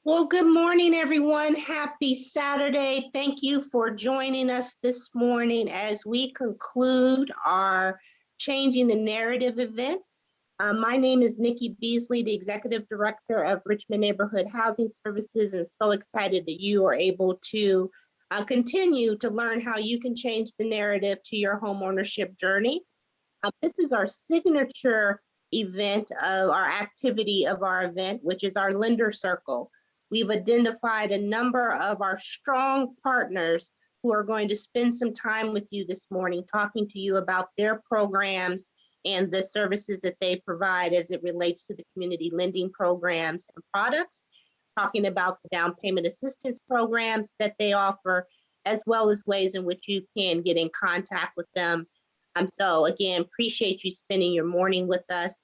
Well, good morning, everyone. Happy Saturday. Thank you for joining us this morning as we conclude our Changing the Narrative event. My name is Nikki Beasley, the Executive Director of Richmond Neighborhood Housing Services, and so excited that you are able to continue to learn how you can change the narrative to your homeownership journey. This is our signature event of our activity of our event, which is our lender circle. We've identified a number of our strong partners who are going to spend some time with you this morning, talking to you about their programs and the services that they provide as it relates to the community lending programs and products, talking about the down payment assistance programs that they offer, as well as ways in which you can get in contact with them. So again, appreciate you spending your morning with us.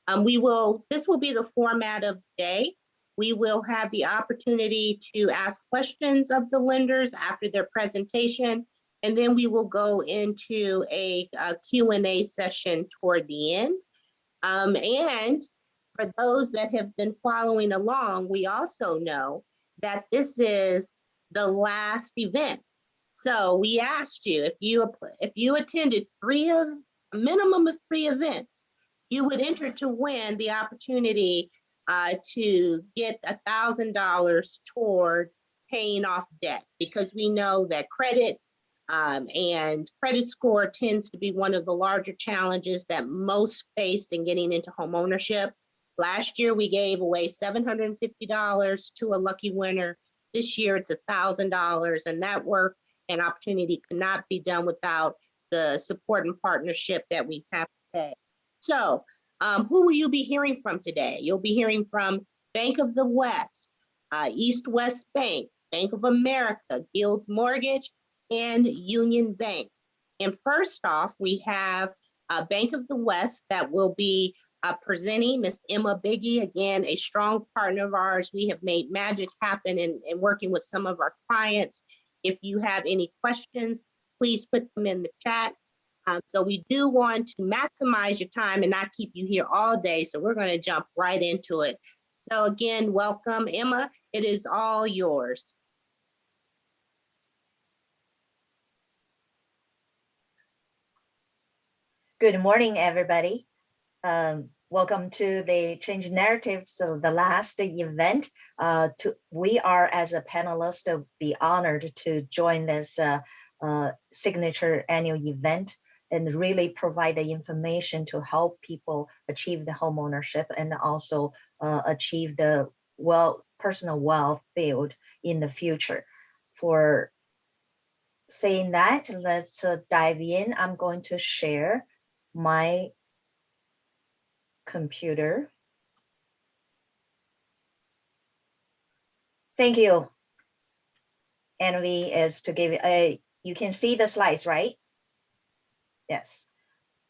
This will be the format of the day. We will have the opportunity to ask questions of the lenders after their presentation, and then we will go into a Q&A session toward the end. And for those that have been following along, we also know that this is the last event. So we asked you, if you attended a minimum of 3 events, you would enter to win the opportunity to get $1,000 toward paying off debt, because we know that credit and credit score tends to be one of the larger challenges that most faced in getting into home ownership. Last year, we gave away $750 to a lucky winner. This year, it's $1,000, and that work and opportunity cannot be done without the support and partnership that we have today. So, who will you be hearing from today? You'll be hearing from Bank of the West, East West Bank, Bank of America, Guild Mortgage, and Union Bank. And first off, we have Bank of the West that will be presenting Miss Emma Biggie, again, a strong partner of ours. We have made magic happen in working with some of our clients. If you have any questions, please put them in the chat. So we do want to maximize your time and not keep you here all day. So we're going to jump right into it. So again, welcome, Emma. It is all yours. Good morning, everybody. Welcome to the Change Narrative, so the last event. We are, as a panelist, be honored to join this signature annual event and really provide the information to help people achieve the home ownership and also achieve the personal wealth build in the future. For saying that, let's dive in. I'm going to share my computer. Thank you. Envy is to give you can see the slides, right? Yes.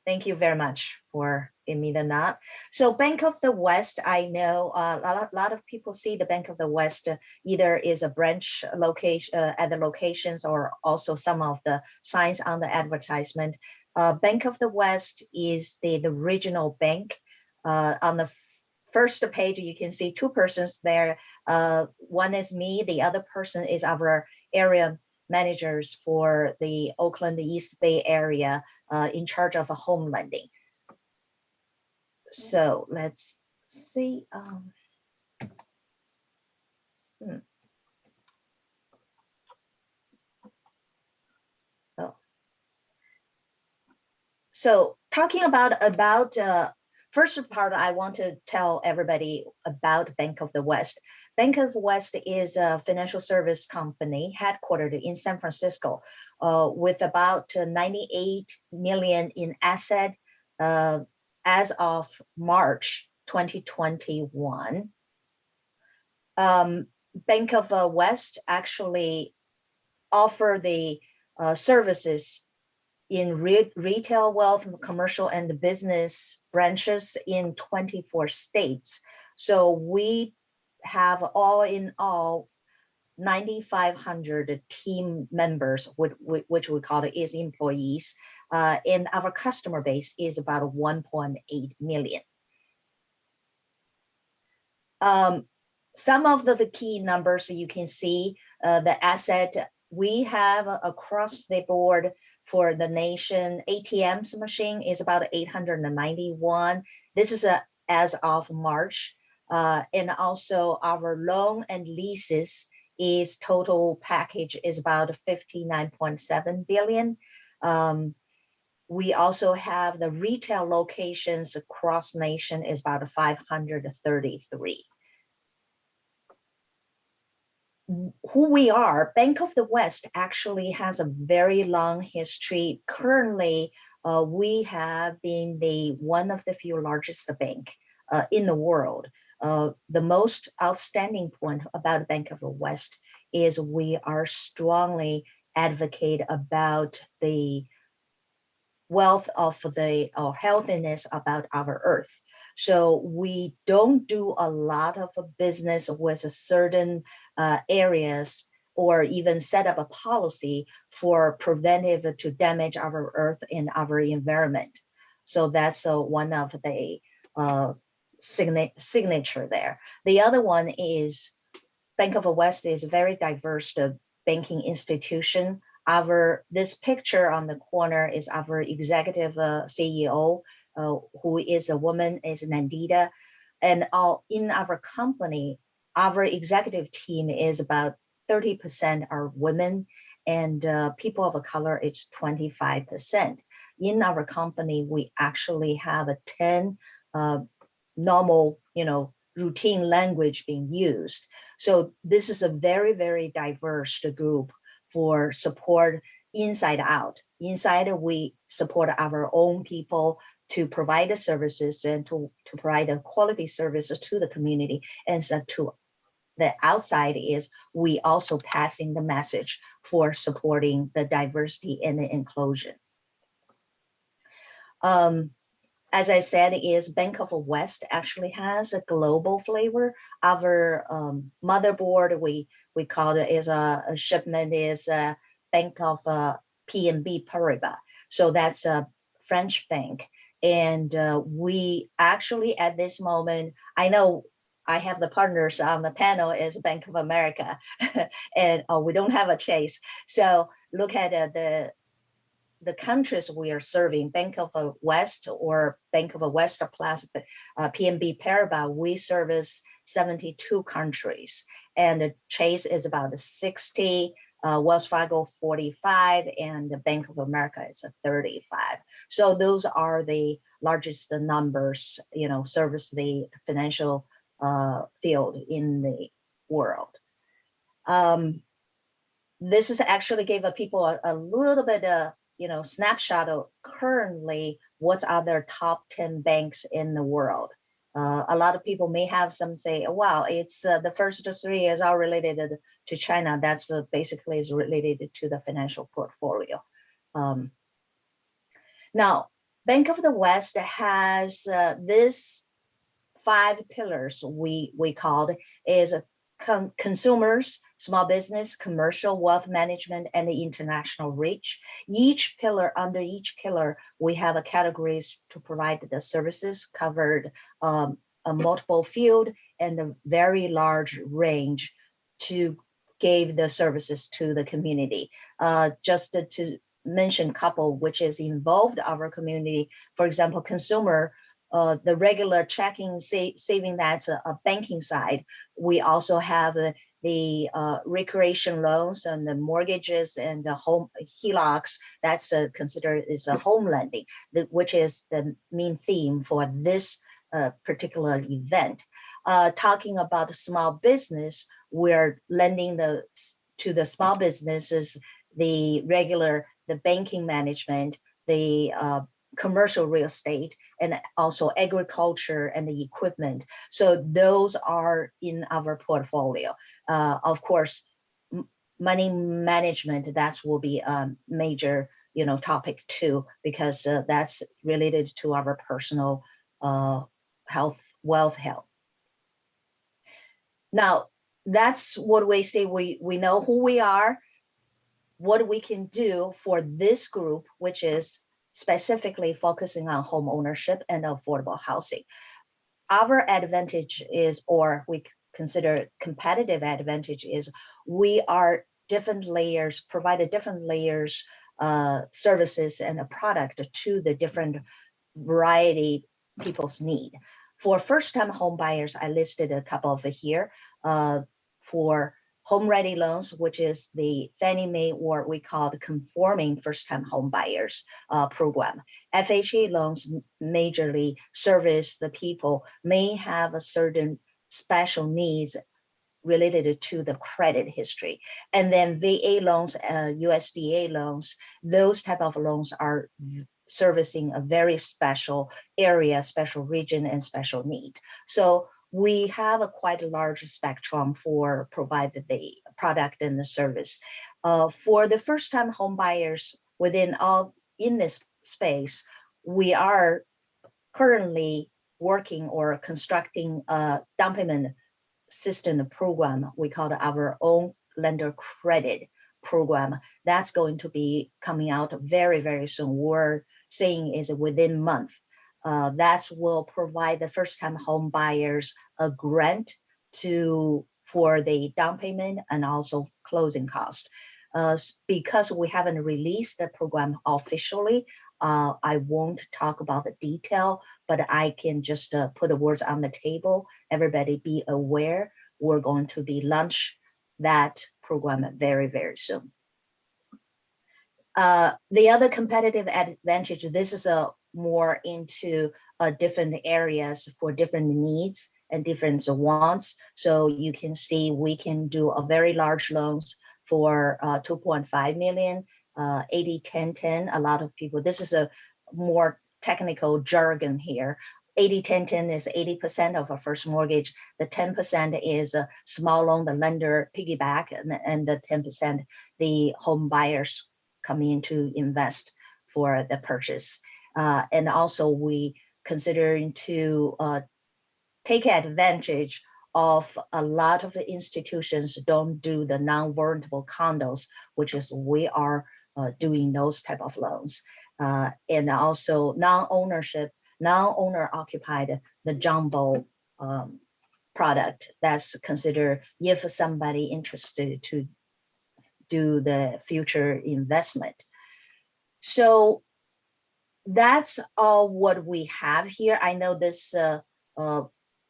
Thank you very much for giving me the nod. So Bank of the West, I know a lot of people see the Bank of the West either is a branch location at the locations or also some of the signs on the advertisement. Bank of the West is the regional bank. On the first page, you can see 2 persons there. One is me, the other person is our area managers for the Oakland East Bay area in charge of a home lending. So let's see. So talking about first part, I want to tell everybody about Bank of the West. Bank of the West is a financial service company headquartered in San Francisco with about 98 million in asset as of March 2021. Bank of the West actually offer the services in retail, wealth, commercial, and business branches in 24 states. So we have all in all 9,500 team members, which we call it is employees, and our customer base is about 1.8 million. some of the key numbers you can see, the asset we have across the board for the nation. ATMs machine is about 891. This is as of March. And also our loan and leases is total package is about 59.7 billion. We also have the retail locations across nation is about 533. Who we are, Bank of the West actually has a very long history. Currently, we have been one of the few largest bank in the world. The most outstanding point about Bank of the West is we are strongly advocate about the wealth of the healthiness about our earth. So we don't do a lot of business with a certain areas or even set up a policy for preventive to damage our earth and our environment. So that's one of the signature there. The other one is Bank of the West is a very diverse banking institution. This picture on the corner is our executive CEO, who is a woman, is Nandita. And in our company, our executive team is about 30% are women, and people of color is 25%. In our company, we actually have 10 normal, routine language being used. So this is a very, very diverse group for support inside out. Inside, we support our own people to provide the services and to provide the quality services to the community. And so to the outside is we also passing the message for supporting the diversity and the inclusion. As I said, is Bank of the West actually has a global flavor. Our motherboard, we call it is a shipment is a Bank of PNB Paribas. So that's a French bank. And we actually at this moment, I know I have the partners on the panel is Bank of America, and we don't have a Chase. So look at the countries we are serving, Bank of the West or Bank of the West plus PNB Paribas, we service 72 countries, and Chase is about 60, Wells Fargo 45, and the Bank of America is 35. So those are the largest numbers, service the financial field in the world. This is actually gave people a little bit snapshot of currently what's other top 10 banks in the world. A lot of people may have some say, wow, it's the first three is all related to China. That's basically is related to the financial portfolio. Now, Bank of the West has this 5 pillars we called is consumers, small business, commercial, wealth management, and the international reach. Under each pillar, we have a categories to provide the services covered a multiple field and a very large range to give the services to the community. Just to mention a couple which is involved our community, for example, consumer, the regular checking, saving, that's a banking side. We also have the recreation loans and the mortgages and the home HELOCs. That's considered is a home lending, which is the main theme for this particular event. Talking about small business, we're lending to the small businesses the banking management, the commercial real estate, and also agriculture and the equipment. So those are in our portfolio. Of course, money management, that will be a major topic too, because that's related to our personal wealth health. Now, that's what we say. We know who we are, what we can do for this group, which is specifically focusing on home ownership and affordable housing. Our advantage is, or consider competitive advantage is we are different layers, provided different layers, services and a product to the different variety people's need. For first-time home buyers, I listed a couple of here. For home-ready loans, which is the Fannie Mae, or we call the conforming first-time home buyers program. FHA loans majorly service the people may have a certain special needs related to the credit history. And then VA loans, USDA loans, those type of loans are servicing a very special area, special region, and special need. So we have a quite a large spectrum for provided the product and the service. For the first-time home buyers within all in this space, we are currently working or constructing a down payment system program. We call it our own lender credit program. That's going to be coming out very, very soon. We're saying is within month. That will provide the first-time home buyers a grant for the down payment and also closing cost. Because we haven't released the program officially, I won't talk about the detail, but I can just put the words on the table. Everybody be aware we're going to be launch that program very, very soon. The other competitive advantage, this is a more into different areas for different needs and different wants. So you can see we can do a very large loans for 2.5 million, 80-10-10. A lot of people, this is a more technical jargon here. 80-10-10 is 80% of a first mortgage. The 10% is a small loan, the lender piggyback, and the 10% the home buyers come in to invest for the purchase. And also we considering to take advantage of a lot of institutions don't do the non-warrantable condos, which is we are doing those type of loans. And also non-owner occupied, the jumbo product that's considered if somebody interested to do the future investment. So that's all what we have here. I know this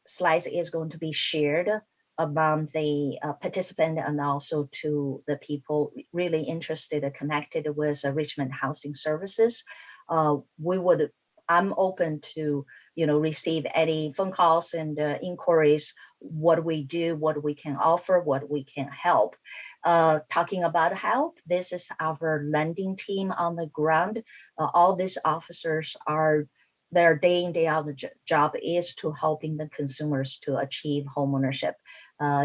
slide is going to be shared among the participant and also to the people really interested and connected with Richmond Housing Services. I'm open to receive any phone calls and inquiries, what we do, what we can offer, what we can help. Talking about help, this is our lending team on the ground. All these officers are their day in, day out job is to helping the consumers to achieve homeownership.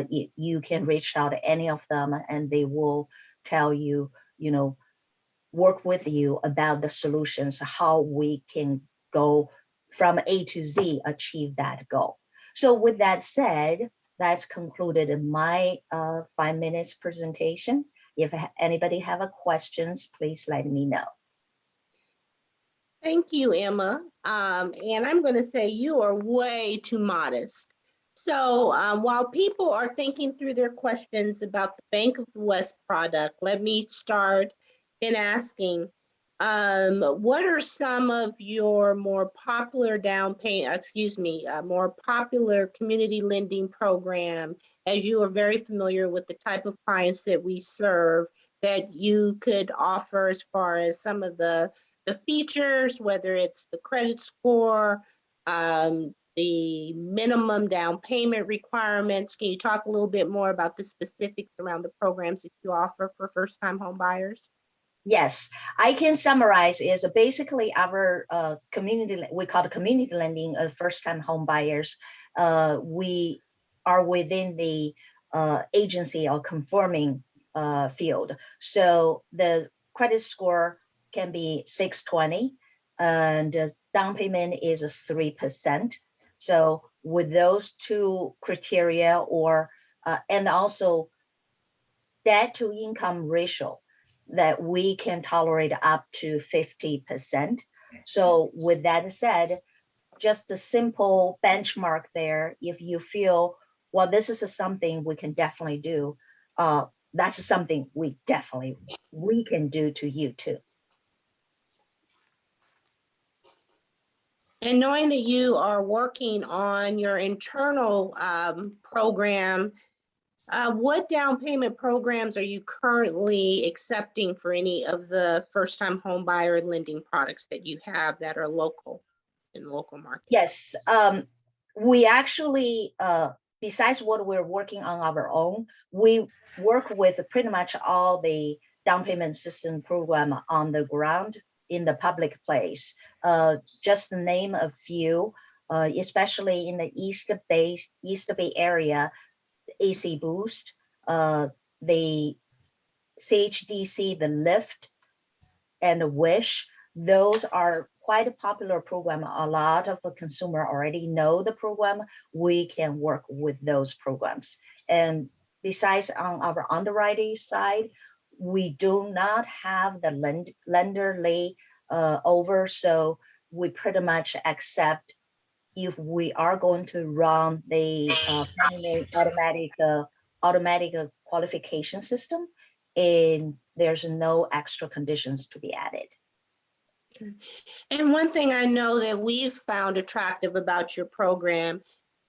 You can reach out to any of them and they will tell you, work with you about the solutions, how we can go from A to Z, achieve that goal. So with that said, that's concluded my 5 minutes presentation. If anybody have a questions, please let me know. Thank you, Emma. And I'm going to say you are way too modest. So while people are thinking through their questions about the Bank of the West product, let me start in asking, what are some of your more popular more popular community lending program, as you are very familiar with the type of clients that we serve, that you could offer as far as some of the features, whether it's the credit score, the minimum down payment requirements. Can you talk a little bit more about the specifics around the programs that you offer for first-time home buyers? Yes, I can summarize is basically our community, we call it community lending of first-time home buyers. We are within the agency or conforming field. So the credit score can be 620 and down payment is 3%. So with those two criteria and also debt to income ratio, that we can tolerate up to 50%. So with that said, just a simple benchmark there, if you feel well, this is something we can definitely do. That's something we can do to you too. And knowing that you are working on your internal program, what down payment programs are you currently accepting for any of the first-time home buyer lending products that you have that are local in local markets? Yes, we actually, besides what we're working on our own, we work with pretty much all the down payment assistance program on the ground in the public place. Just to name a few, especially in the East Bay area, AC Boost, the CHDC, the Lift, and the Wish. Those are quite a popular program. A lot of the consumer already know the program. We can work with those programs. And besides, on our underwriting side, we do not have the lender lay over, so we pretty much accept if we are going to run the automatic qualification system, and there's no extra conditions to be added. And one thing I know that we've found attractive about your program,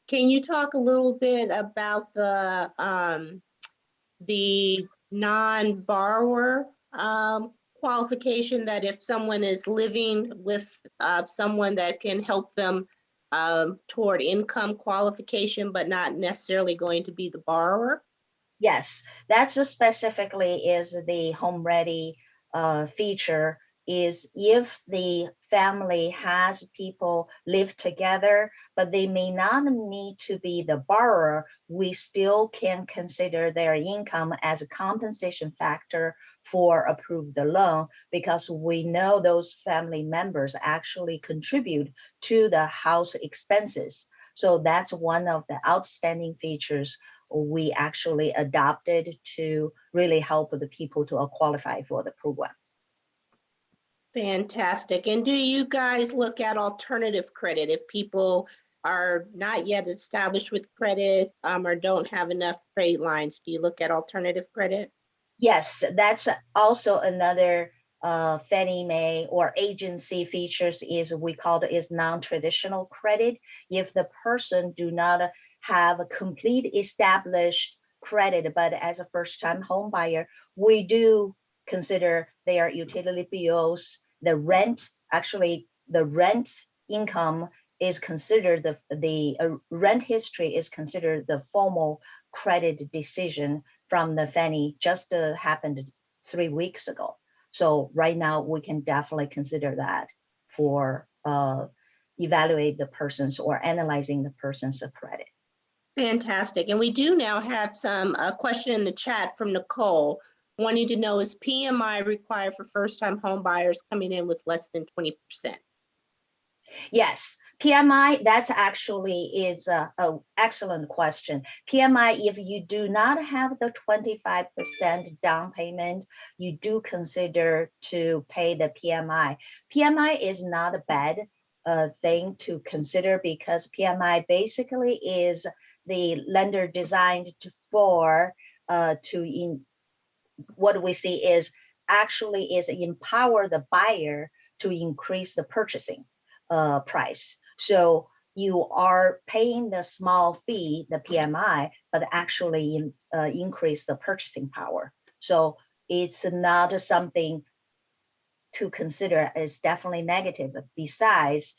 can you talk a little bit about the non-borrower qualification, that if someone is living with someone that can help them toward income qualification, but not necessarily going to be the borrower? Yes, that's specifically is the Home Ready feature, is if the family has people live together, but they may not need to be the borrower, we still can consider their income as a compensation factor for approved loan, because we know those family members actually contribute to the house expenses. So that's one of the outstanding features we actually adopted to really help the people to qualify for the program. Fantastic. And do you guys look at alternative credit if people are not yet established with credit or don't have enough trade lines? Do you look at alternative credit? Yes, that's also another Fannie Mae or agency features, is we call it is non-traditional credit. If the person do not have a complete established credit, but as a first-time home buyer, we do consider their utility bills, the rent. Actually, the rent income is considered the rent history is considered the formal credit decision from the Fannie, just happened 3 weeks ago. So right now we can definitely consider that for evaluate the person's or analyzing the person's credit. Fantastic. And we do now have some question in the chat from Nicole wanting to know, is PMI required for first-time home buyers coming in with less than 20%? Yes, PMI, that's actually is a excellent question. PMI, if you do not have the 25% down payment, you do consider to pay the PMI. PMI is not a bad thing to consider, because PMI basically is the lender designed for what we see is actually is empower the buyer to increase the purchasing price. So you are paying the small fee, the PMI, but actually increase the purchasing power. So it's not something to consider as definitely negative. Besides,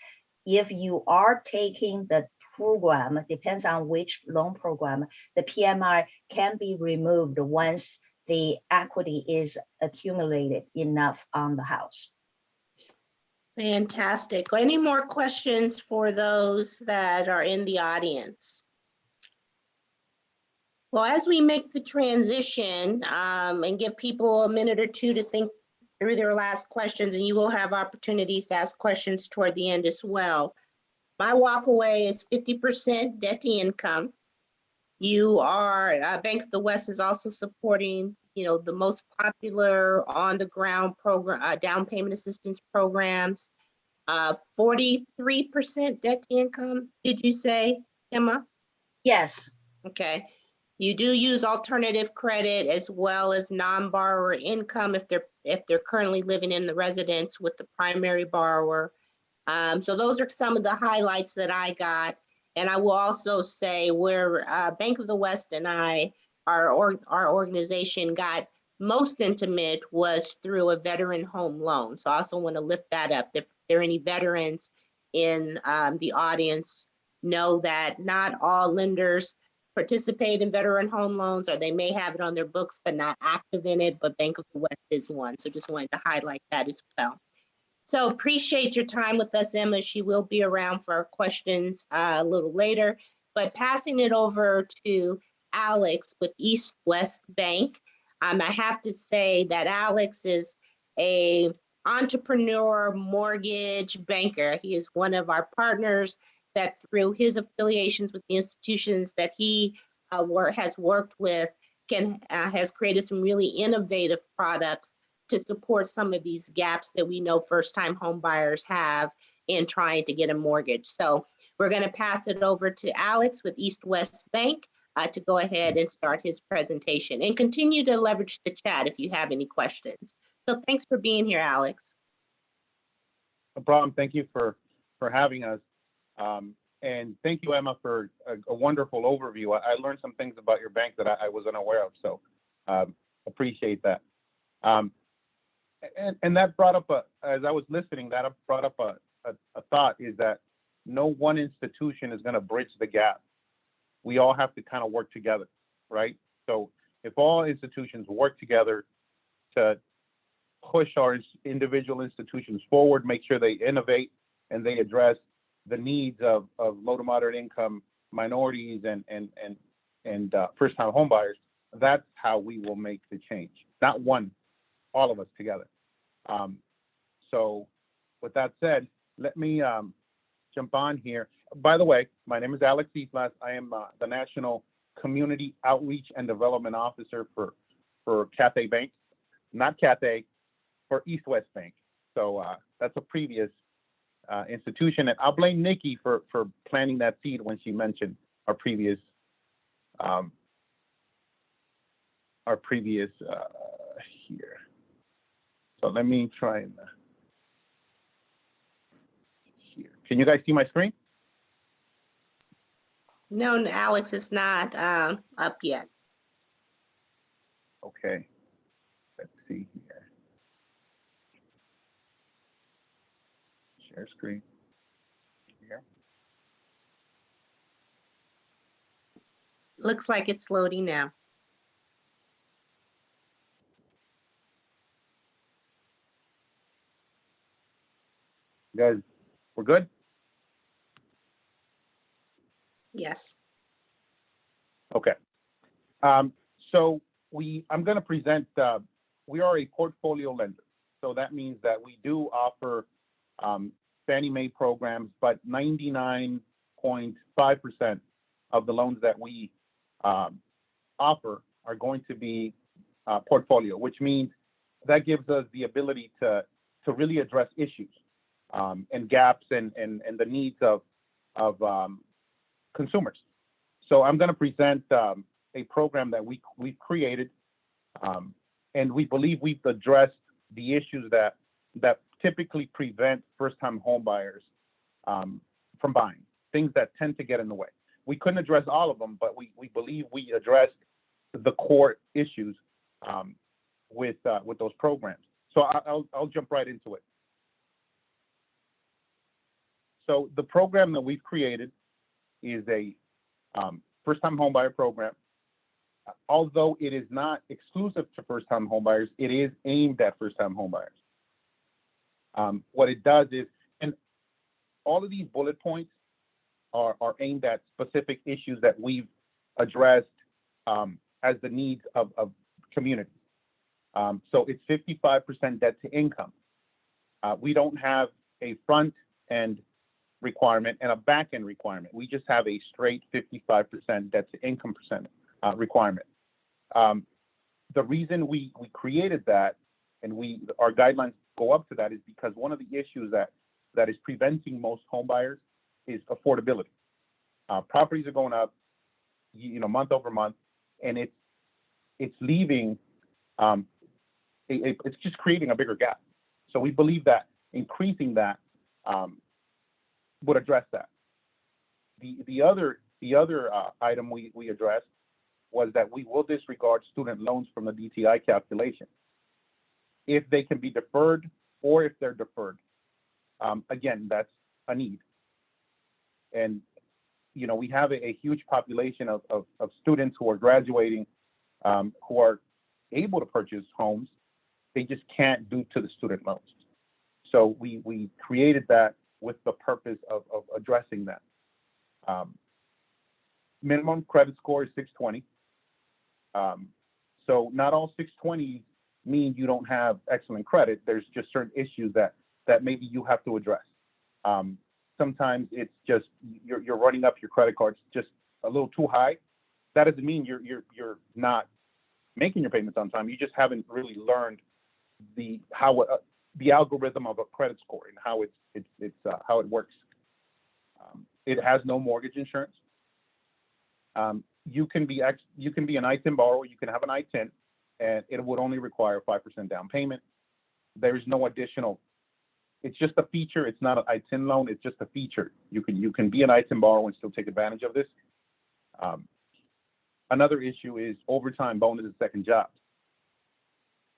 if you are taking the program, depends on which loan program, the PMI can be removed once the equity is accumulated enough on the house. Fantastic. Any more questions for those that are in the audience? Well, as we make the transition and give people a minute or two to think through their last questions, and you will have opportunities to ask questions toward the end as well. My walkaway is 50% debt to income. You are, Bank of the West is also supporting, the most popular on the ground program, down payment assistance programs. 43% debt to income, did you say, Emma? Yes. Okay. You do use alternative credit as well as non-borrower income if they're currently living in the residence with the primary borrower. So those are some of the highlights that I got. And I will also say where Bank of the West and our organization got most intimate was through a veteran home loan. So I also want to lift that up. If there are any veterans in the audience, know that not all lenders participate in veteran home loans, or they may have it on their books but not active in it, but Bank of the West is one. So just wanted to highlight that as well. So appreciate your time with us, Emma. She will be around for our questions a little later, but passing it over to Alex with East West Bank. I have to say that Alex is a entrepreneur mortgage banker. He is one of our partners that through his affiliations with the institutions that he has worked with has created some really innovative products to support some of these gaps that we know first-time home buyers have in trying to get a mortgage. So we're going to pass it over to Alex with East West Bank to go ahead and start his presentation, and continue to leverage the chat if you have any questions. So thanks for being here, Alex. No problem. Thank you for having us. And thank you, Emma, for a wonderful overview. I learned some things about your bank that I was unaware of, so appreciate that. And that brought up, as I was listening, that brought up a thought, is that no one institution is going to bridge the gap. We all have to kind of work together, right? So if all institutions work together to push our individual institutions forward, make sure they innovate and they address the needs of low to moderate income minorities and first-time homebuyers, that's how we will make the change. Not one, all of us together. So with that said, let me jump on here. By the way, my name is Alex Islas. I am the National Community Outreach and Development Officer for Cathay Bank, not Cathay, for East West Bank. So that's a previous institution, and I'll blame Nikki for planting that seed when she mentioned our previous here. So let me try and here. Can you guys see my screen? No, Alex, it's not up yet. Okay. Let's see here. Share screen. Here. Looks like it's loading now. You guys, we're good? Yes. Okay. So I'm going to present, we are a portfolio lender. So that means that we do offer Fannie Mae programs, but 99.5% of the loans that we offer are going to be portfolio, which means that gives us the ability to really address issues and gaps and the needs of consumers. So I'm going to present a program that we've created, and we believe we've addressed the issues that typically prevent first-time home buyers from buying, things that tend to get in the way. We couldn't address all of them, but we believe we addressed the core issues with those programs. So I'll jump right into it. So the program that we've created is a first-time homebuyer program. Although it is not exclusive to first-time homebuyers, it is aimed at first-time homebuyers. What it does is, and all of these bullet points are aimed at specific issues that we've addressed as the needs of communities. So it's 55% debt to income. We don't have a front-end requirement and a back-end requirement. We just have a straight 55% debt to income requirement. The reason we created that and our guidelines go up to that is because one of the issues that is preventing most home buyers is affordability. Properties are going up. month over month, and it's leaving, it's just creating a bigger gap. So we believe that increasing that would address that. The other item we addressed was that we will disregard student loans from the DTI calculation if they can be deferred or if they're deferred. Again, that's a need. And, we have a huge population of students who are graduating, who are able to purchase homes. They just can't due to the student loans. So we created that with the purpose of addressing that. Minimum credit score is 620. So not all 620 mean you don't have excellent credit. There's just certain issues that maybe you have to address. Sometimes it's just you're running up your credit cards just a little too high. That doesn't mean you're not making your payments on time. You just haven't really learned the algorithm of a credit score and how how it works. It has no mortgage insurance. You can be an I-10 borrower. You can have an I-10, and it would only require 5% down payment. There's no additional. It's just a feature. It's not an I-10 loan. It's just a feature. You can be an I-10 borrower and still take advantage of this. Another issue is overtime bonus and second jobs.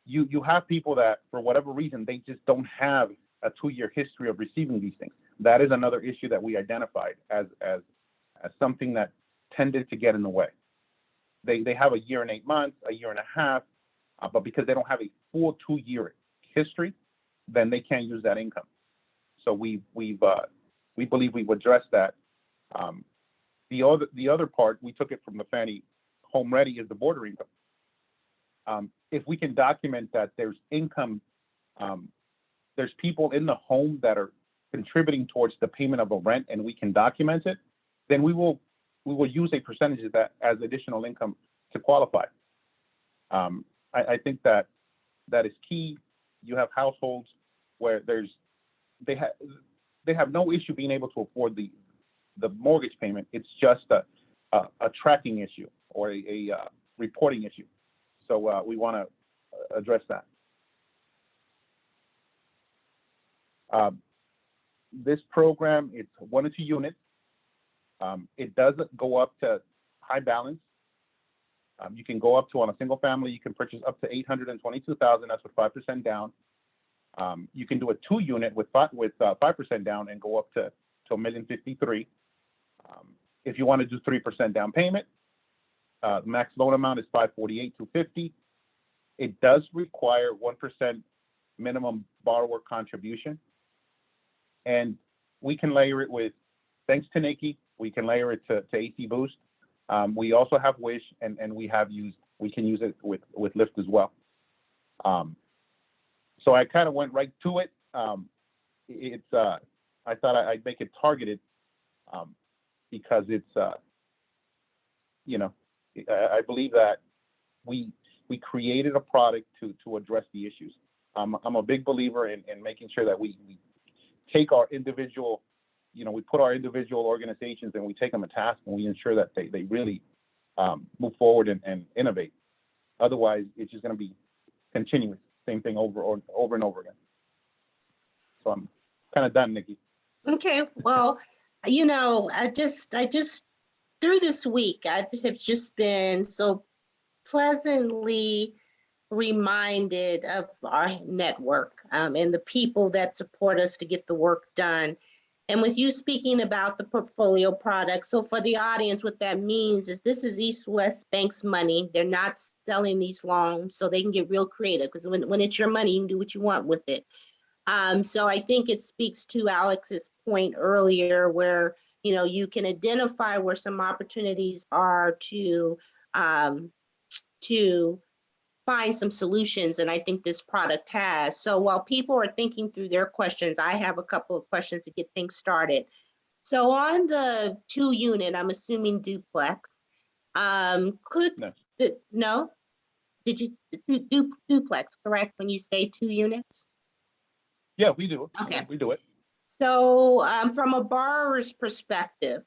You have people that, for whatever reason, they just don't have a 2-year history of receiving these things. That is another issue that we identified as something that tended to get in the way. They have a year and 8 months, a year and a half, but because they don't have a full 2-year history, then they can't use that income. So we believe we've addressed that. The other part, we took it from the Fannie Home Ready, is the border income. If we can document that there's income, there's people in the home that are contributing towards the payment of a rent, and we can document it, then we will use a percentage of that as additional income to qualify. I think that is key. You have households where they have no issue being able to afford the mortgage payment. It's just a tracking issue or a reporting issue. So we want to address that. This program, it's 1 or 2 units. It doesn't go up to high balance. You can go up to, on a single family, you can purchase up to $822,000. That's with 5% down. You can do a 2-unit with 5% down and go up to $1,053,000. If you want to do 3% down payment, the max loan amount is $548,250. It does require 1% minimum borrower contribution, and we can layer it with, thanks to Nikki, we can layer it to AC Boost. We also have Wish, and we can use it with Lyft as well. So I kind of went right to it. I thought I'd make it targeted because it's, I believe that we created a product to address the issues. I'm a big believer in making sure that we take our individual, we put our individual organizations and we take them a task and we ensure that they really move forward and innovate. Otherwise, it's just going to be continuous, same thing over and over again. So I'm kind of done, Nikki. Okay, well, I just through this week, I have just been so pleasantly reminded of our network and the people that support us to get the work done. And with you speaking about the portfolio product, so for the audience, what that means is this is East West Bank's money. They're not selling these loans, so they can get real creative, because when it's your money, you can do what you want with it. So I think it speaks to Alex's point earlier, where you can identify where some opportunities are to find some solutions, and I think this product has. So while people are thinking through their questions, I have a couple of questions to get things started. So on the 2-unit, I'm assuming duplex, no? Did you duplex, correct, when you say 2 units? Yeah, we do. Okay. We do it. So from a borrower's perspective,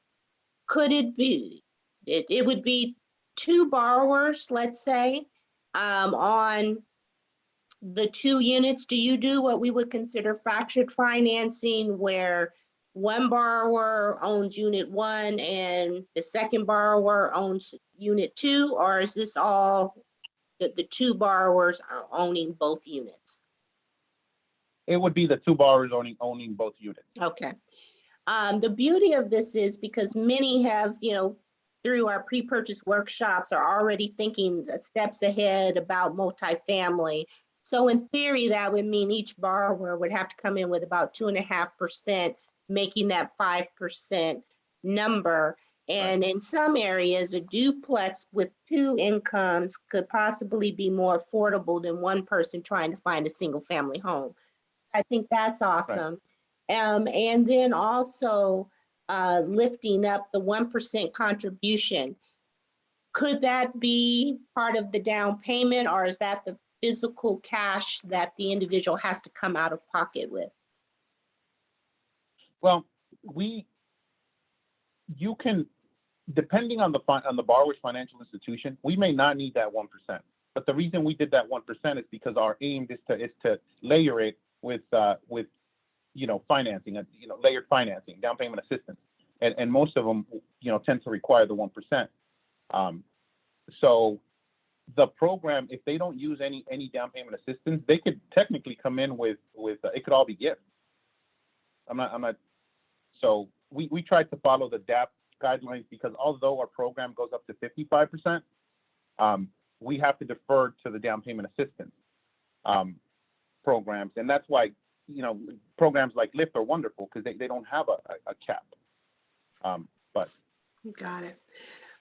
could it be it would be two borrowers, let's say, on the two units. Do you do what we would consider fractured financing, where one borrower owns unit one and the second borrower owns unit two, or is this all the two borrowers are owning both units? It would be the two borrowers owning both units. Okay. The beauty of this is because many have, through our pre-purchase workshops, are already thinking steps ahead about multifamily. So in theory, that would mean each borrower would have to come in with about 2.5%, making that 5% number. And in some areas, a duplex with two incomes could possibly be more affordable than one person trying to find a single family home. I think that's awesome. And then also lifting up the 1% contribution. Could that be part of the down payment, or is that the physical cash that the individual has to come out of pocket with? Well, you can, depending on the borrower's financial institution, we may not need that 1%. But the reason we did that 1% is because our aim is to layer it with financing, layered financing, down payment assistance, and most of them tend to require the 1%. So the program, if they don't use any down payment assistance, they could technically come in with it could all be gifts. I'm not. So we tried to follow the DAP guidelines, because although our program goes up to 55%, we have to defer to the down payment assistance programs, and that's why programs like LIFT are wonderful, because they don't have a cap. But got it.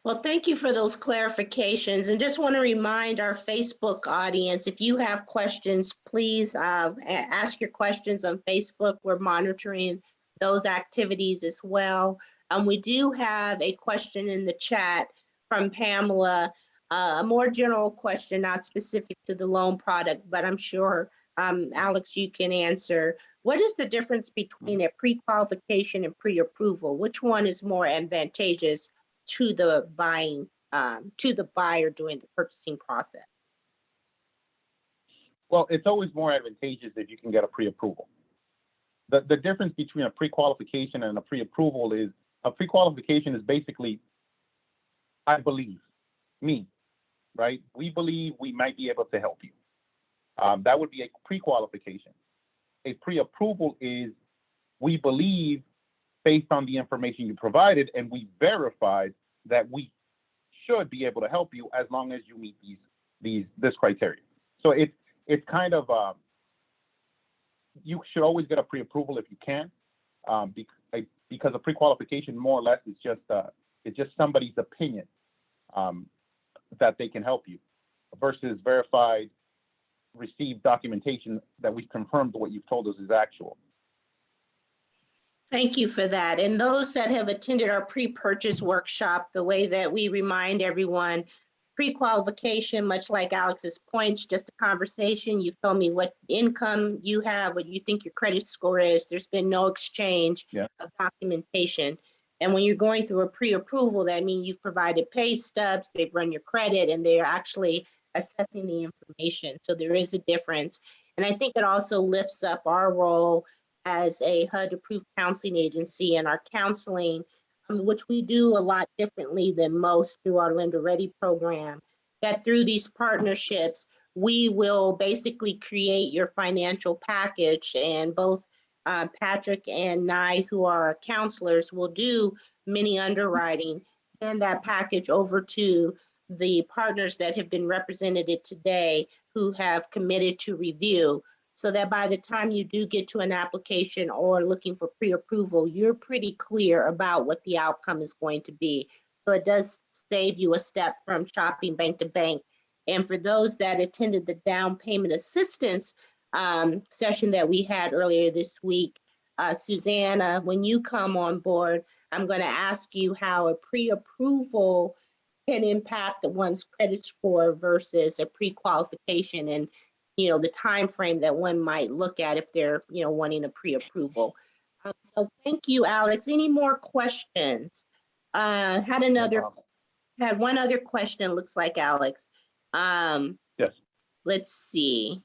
Well, thank you for those clarifications, and just want to remind our Facebook audience, if you have questions, please ask your questions on Facebook. We're monitoring those activities as well. We do have a question in the chat from Pamela, a more general question, not specific to the loan product, but I'm sure Alex, you can answer. What is the difference between a pre-qualification and pre-approval? Which one is more advantageous to the buyer during the purchasing process? Well, it's always more advantageous if you can get a pre-approval. The difference between a pre-qualification and a pre-approval is, a pre-qualification is basically, I believe, me, right? We believe we might be able to help you. That would be a pre-qualification. A pre-approval is, we believe, based on the information you provided, and we verified that we should be able to help you as long as you meet this criteria. So it's kind of you should always get a pre-approval if you can, because a pre-qualification more or less is just somebody's opinion that they can help you, versus verified, received documentation that we've confirmed what you've told us is actual. Thank you for that. And those that have attended our pre-purchase workshop, the way that we remind everyone, pre-qualification, much like Alex's points, just a conversation. You've told me what income you have, what you think your credit score is. There's been no exchange of documentation. And when you're going through a pre-approval, that means you've provided pay stubs, they've run your credit, and they're actually assessing the information. So there is a difference. And I think it also lifts up our role as a HUD-approved counseling agency and our counseling, which we do a lot differently than most through our Lender Ready program, that through these partnerships, we will basically create your financial package, and both Patrick and Nye, who are our counselors, will do mini underwriting and that package over to the partners that have been represented today, who have committed to review, so that by the time you do get to an application or looking for pre-approval, you're pretty clear about what the outcome is going to be. So it does save you a step from shopping bank to bank. And for those that attended the down payment assistance session that we had earlier this week, Susanna, when you come on board, I'm going to ask you how a pre-approval can impact one's credit score versus a pre-qualification, and the time frame that one might look at if they're wanting a pre-approval. So thank you, Alex. Any more questions? Had another had one other question, it looks like, Alex. Yes. Let's see.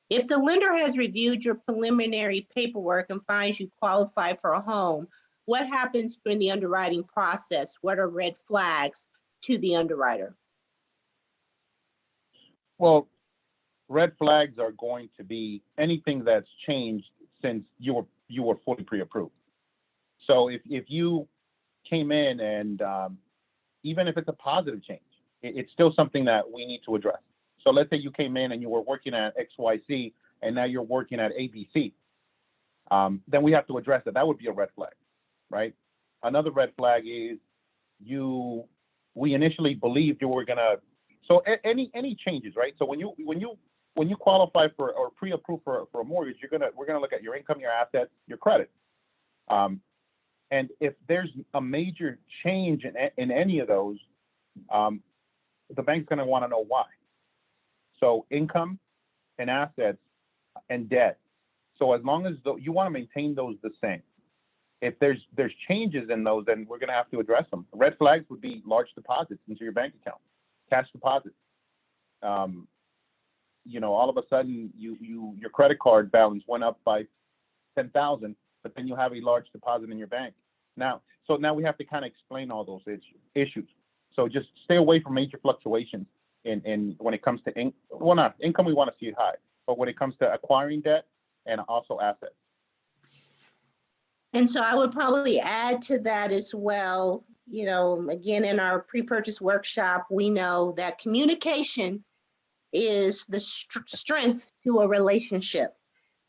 If the lender has reviewed your preliminary paperwork and finds you qualify for a home, what happens during the underwriting process? What are red flags to the underwriter? Well, red flags are going to be anything that's changed since you were fully pre-approved. So if you came in and even if it's a positive change, it's still something that we need to address. So let's say you came in and you were working at XYZ and now you're working at ABC. Then we have to address it. That would be a red flag, right? Another red flag is we initially believed you were gonna, so any changes, right? So when you qualify for or pre-approved for a mortgage, we're gonna look at your income, your assets, your credit. And if there's a major change in any of those, the bank's gonna wanna know why. So income and assets and debt. So as long as you wanna maintain those the same. If there's changes in those, then we're gonna have to address them. Red flags would be large deposits into your bank account, cash deposits. All of a sudden your credit card balance went up by 10,000, but then you have a large deposit in your bank. Now we have to kind of explain all those issues. So just stay away from major fluctuations in when it comes to not income, we want to see it high, but when it comes to acquiring debt and also assets. And so I would probably add to that as well, again, in our pre-purchase workshop, we know that communication is the strength to a relationship.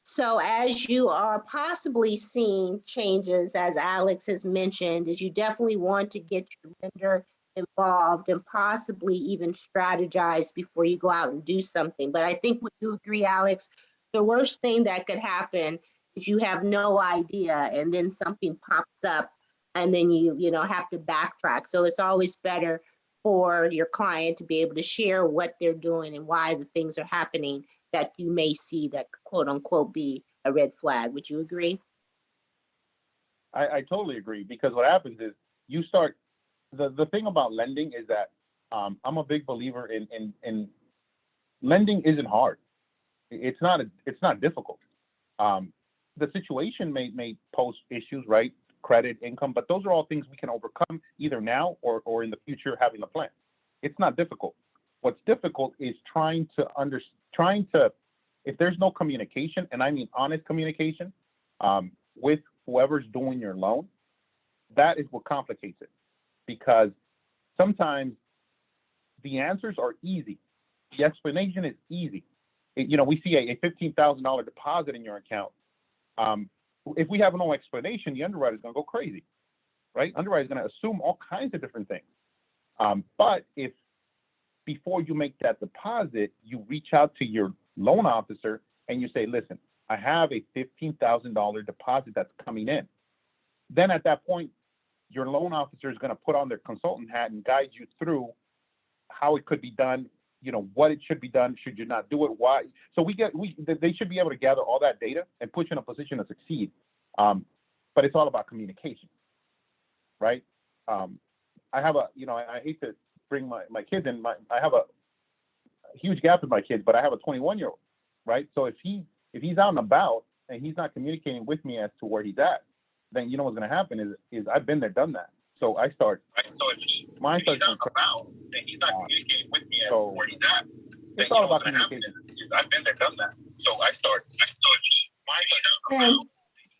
So as you are possibly seeing changes, as Alex has mentioned, is you definitely want to get your lender involved and possibly even strategize before you go out and do something. But I think would you agree, Alex, the worst thing that could happen is you have no idea and then something pops up and then you have to backtrack. So it's always better for your client to be able to share what they're doing and why the things are happening that you may see that quote unquote be a red flag. Would you agree? I totally agree, because what happens is you start, the thing about lending is that I'm a big believer in lending isn't hard. It's not difficult. The situation may pose issues, right? Credit, income, but those are all things we can overcome either now or in the future having a plan. It's not difficult. What's difficult is trying to, if there's no communication, and I mean honest communication, with whoever's doing your loan, that is what complicates it. Because sometimes the answers are easy. The explanation is easy. We see a $15,000 deposit in your account. If we have no explanation, the underwriter is going to go crazy, right? Underwriter is going to assume all kinds of different things. But if before you make that deposit, you reach out to your loan officer and you say, listen, I have a $15,000 deposit that's coming in. Then at that point, your loan officer is going to put on their consultant hat and guide you through how it could be done, what it should be done, should you not do it, why. So they should be able to gather all that data and put you in a position to succeed. But it's all about communication, right? I have I hate to bring my kids in, I have a huge gap with my kids, but I have a 21-year-old, right? So if he's out and about and he's not communicating with me as to where he's at, then what's going to happen is I've been there, done that. So I start. Right. So if mine starts out and he's not communicating with me as to where he's at, then it's all about communication. I've been there, done that. So I start. And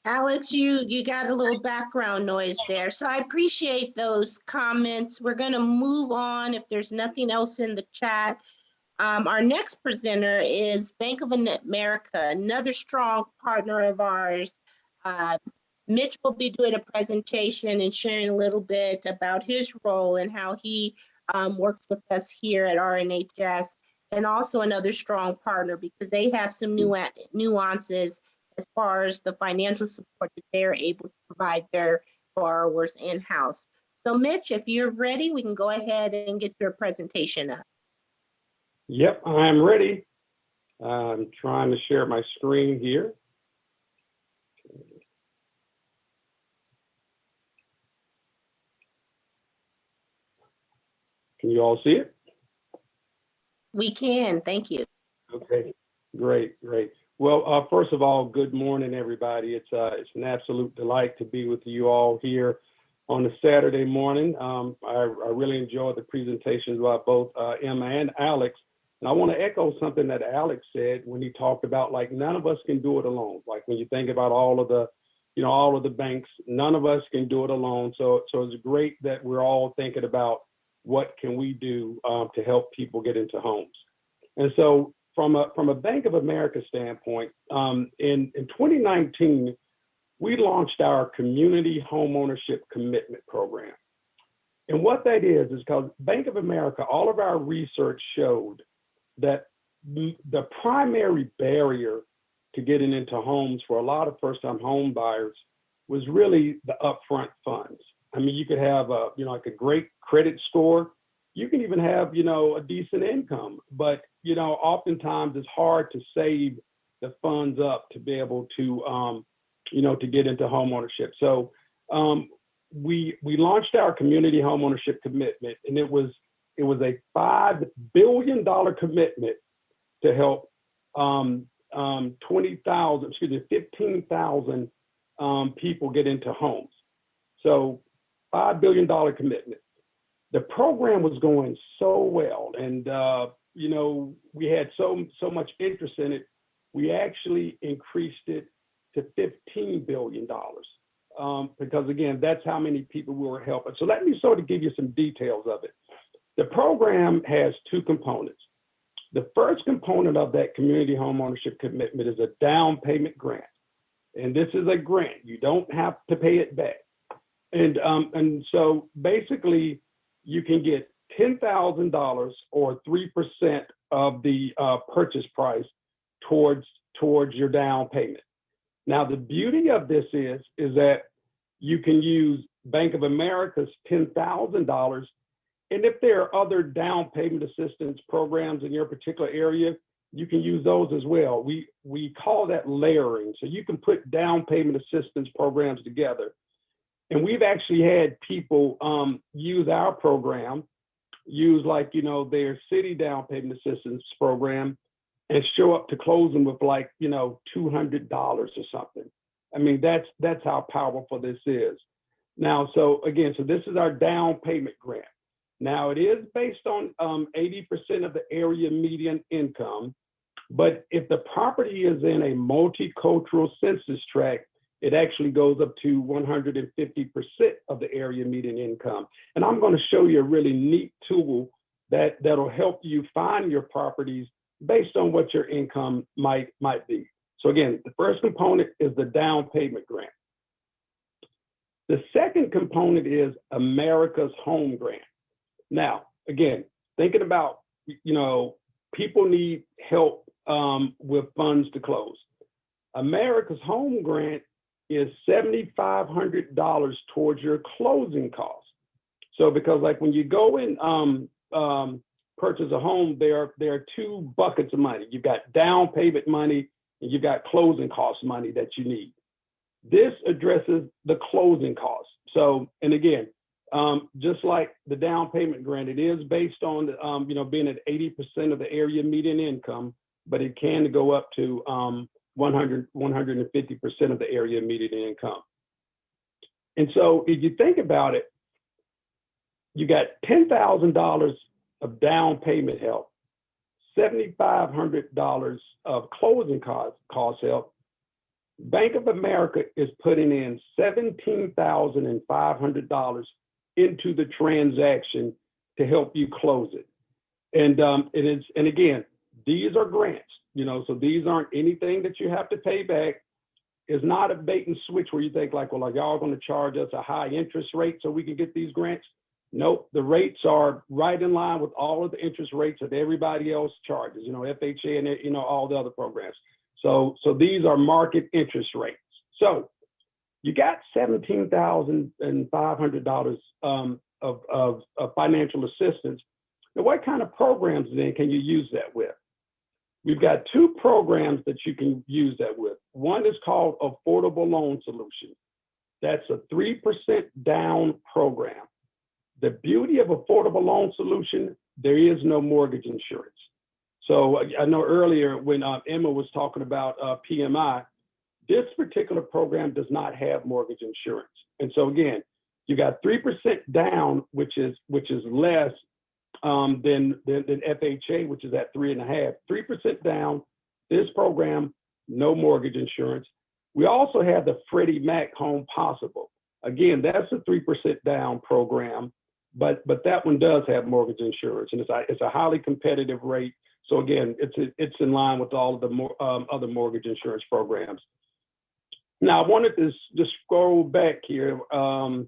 Alex, you got a little background noise there. So I appreciate those comments. We're going to move on if there's nothing else in the chat. Our next presenter is Bank of America, another strong partner of ours. Mitch will be doing a presentation and sharing a little bit about his role and how he works with us here at RNHS, and also another strong partner because they have some nuances as far as the financial support that they're able to provide their borrowers in-house. So Mitch, if you're ready, we can go ahead and get your presentation up. Yep, I'm ready. I'm trying to share my screen here. Can you all see it? We can, thank you. Okay, great. Well, first of all, good morning, everybody. It's an absolute delight to be with you all here on a Saturday morning. I really enjoyed the presentations by both Emma and Alex. And I want to echo something that Alex said when he talked about, like, none of us can do it alone. Like, when you think about all of the banks, none of us can do it alone. So it's great that we're all thinking about what can we do to help people get into homes. And so from a Bank of America standpoint, in 2019, we launched our Community Homeownership Commitment Program. And what that is because Bank of America, all of our research showed that the primary barrier to getting into homes for a lot of first-time home buyers was really the upfront funds. I mean, you could have like a great credit score. You can even have, a decent income, but, oftentimes it's hard to save the funds up to be able to, to get into home ownership. So we launched our Community Homeownership Commitment, and it was a $5 billion commitment to help 15,000 people get into homes. So $5 billion commitment. The program was going so well, and we had so much interest in it. We actually increased it to $15 billion because, again, that's how many people we were helping. So let me sort of give you some details of it. The program has two components. The first component of that Community Homeownership Commitment is a down payment grant. And this is a grant. You don't have to pay it back. And so basically, you can get $10,000 or 3% of the purchase price towards your down payment. Now, the beauty of this is that you can use Bank of America's $10,000. And if there are other down payment assistance programs in your particular area, you can use those as well. We call that layering. So you can put down payment assistance programs together. And we've actually had people use our program, use their city down payment assistance program, and show up to closing with $200 or something. I mean, that's how powerful this is. Now, so this is our down payment grant. Now, it is based on 80% of the area median income, but if the property is in a multicultural census tract, it actually goes up to 150% of the area median income. And I'm going to show you a really neat tool that'll help you find your properties based on what your income might be. So again, the first component is the down payment grant. The second component is America's Home Grant. Now, again, thinking about, people need help with funds to close. America's Home Grant is $7,500 towards your closing costs. So because when you go and purchase a home, there are two buckets of money. You've got down payment money and you've got closing cost money that you need. This addresses the closing costs. So, and again, just like the down payment grant, it is based on being at 80% of the area median income, but it can go up to 150% of the area median income. And so if you think about it, you got $10,000 of down payment help, $7,500 of closing cost help. Bank of America is putting in $17,500 into the transaction to help you close it. And again, these are grants, so these aren't anything that you have to pay back. It's not a bait and switch where you think are y'all going to charge us a high interest rate so we can get these grants? Nope, the rates are right in line with all of the interest rates that everybody else charges, FHA and all the other programs. So these are market interest rates. So you got $17,500 of financial assistance. Now, what kind of programs then can you use that with? We've got two programs that you can use that with. One is called Affordable Loan Solution. That's a 3% down program. The beauty of affordable loan solution, there is no mortgage insurance. So I know earlier when Emma was talking about PMI, this particular program does not have mortgage insurance. And so again, you got 3% down, which is less than FHA, which is at 3.5%. 3% down. This program, no mortgage insurance. We also have the Freddie Mac Home Possible. Again, that's a 3% down program, but that one does have mortgage insurance, and it's a highly competitive rate. So again, it's in line with all of the other mortgage insurance programs. Now I wanted to just scroll back here. So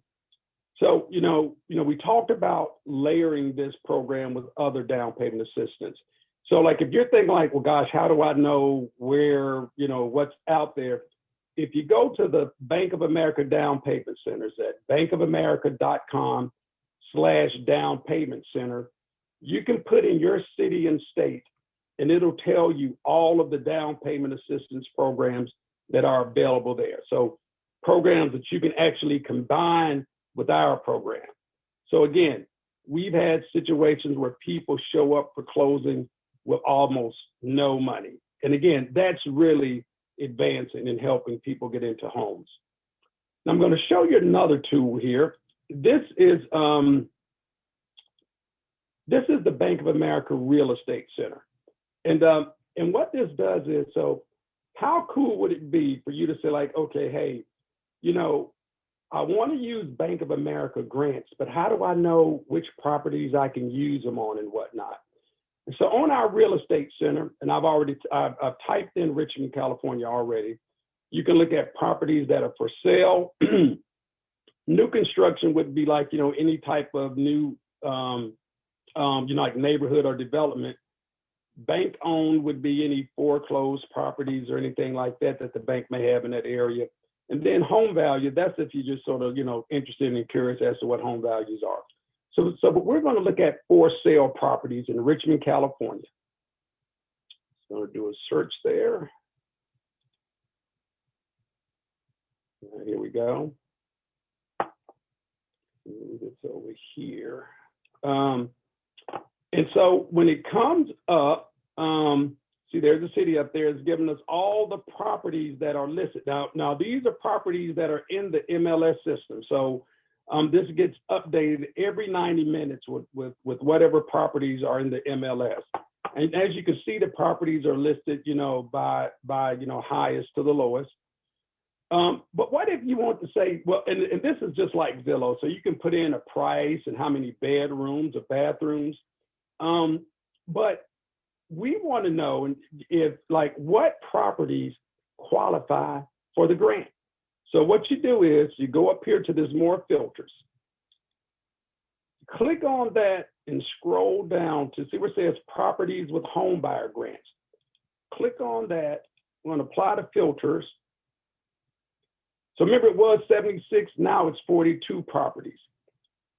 we talked about layering this program with other down payment assistance. So like if you're thinking like, well, gosh, how do I know where what's out there? If you go to the Bank of America Down Payment Centers at bankofamerica.com/down payment center, you can put in your city and state, and it'll tell you all of the down payment assistance programs that are available there. So programs that you can actually combine with our program. So again, we've had situations where people show up for closing with almost no money. And again, that's really advancing and helping people get into homes. Now I'm going to show you another tool here. This is the Bank of America Real Estate Center. And what this does is, so how cool would it be for you to say like, okay, hey, I want to use Bank of America grants, but how do I know which properties I can use them on and whatnot? And so on our real estate center, and I've typed in Richmond, California already. You can look at properties that are for sale. New construction would be like, any type of new, like neighborhood or development. Bank owned would be any foreclosed properties or anything like that the bank may have in that area. And then home value, that's if you're just sort of, interested and curious as to what home values are. But we're going to look at for sale properties in Richmond, California. So I'm going to do a search there. Here we go. Move this over here. And so when it comes up, see, there's a city up there. It's giving us all the properties that are listed. Now these are properties that are in the MLS system. So this gets updated every 90 minutes with whatever properties are in the MLS. And as you can see, the properties are listed, by highest to the lowest. But what if you want to say, well, and this is just like Zillow, so you can put in a price and how many bedrooms or bathrooms. But we want to know if like what properties qualify for the grant. So what you do is you go up here to this more filters. Click on that and scroll down to see where it says properties with home buyer grants. Click on that. We're going to apply the filters. So remember it was 76, now it's 42 properties.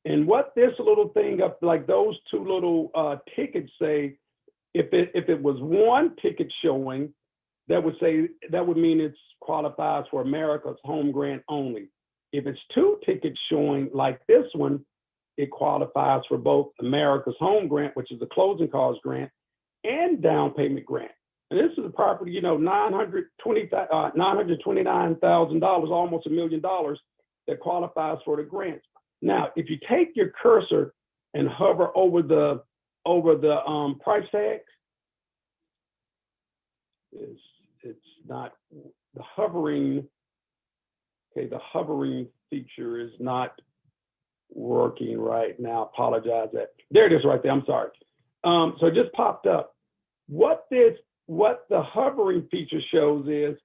And what this little thing up, like those two little tickets say, if it was one ticket showing, that would mean it qualifies for America's Home Grant only. If it's two tickets showing like this one, it qualifies for both America's Home Grant, which is the closing cost grant, and down payment grant. And this is a property, $929,000, almost $1 million, that qualifies for the grants. Now, if you take your cursor and hover over the price tag, it's not the hovering. Okay, the hovering feature is not working right now. Apologize that. There it is right there. I'm sorry. So it just popped up. What the hovering feature shows is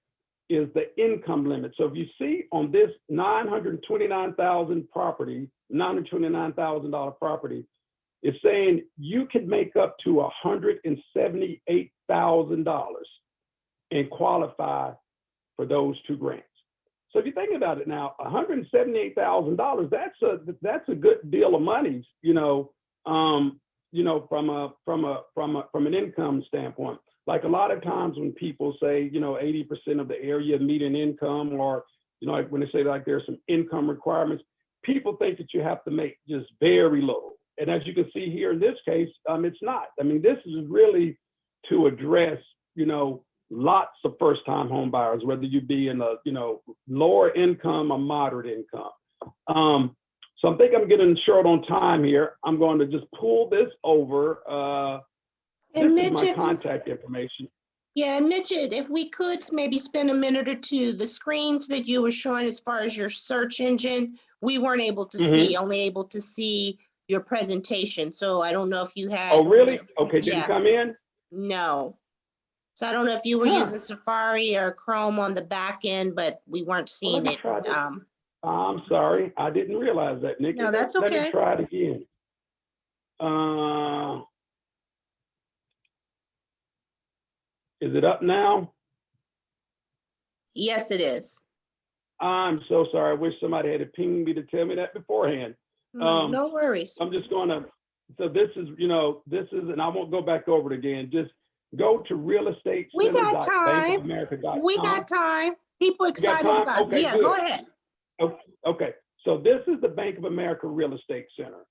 the income limit. So if you see on this $929,000 property, $929,000 property, it's saying you could make up to $178,000 and qualify for those two grants. So if you think about it now, $178,000, that's a good deal of money, from an income standpoint. Like a lot of times when people say, 80% of the area median income, or, like when they say like there's some income requirements, people think that you have to make just very little. And as you can see here in this case, it's not. I mean, this is really to address, lots of first-time home buyers, whether you be in a, lower income or moderate income. So I think I'm getting short on time here. I'm going to just pull this over. And This is Mitch, my if- contact information. Yeah, Mitch, if we could maybe spend a minute or two, the screens that you were showing as far as your search engine, we weren't able to see, only able to see your presentation. So I don't know if you had. Oh, really? Okay, didn't Yeah. come in? No. So I don't know if you were Huh. using Safari or Chrome on the back end, but we weren't seeing me it. try this. I'm sorry, I didn't realize that, Nikki. No, that's Let okay. me try it again. Is it up now? Yes, it is. I'm so sorry. I wish somebody had pinged me to tell me that beforehand. No worries. I'm just gonna, so this is, and I won't go back over it again. Just go to We got time. realestateCenter.bankofamerica.com. We got time. People excited time? about it. Okay, Yeah, good. go ahead. Okay, so this is the Bank of America Real Estate Center.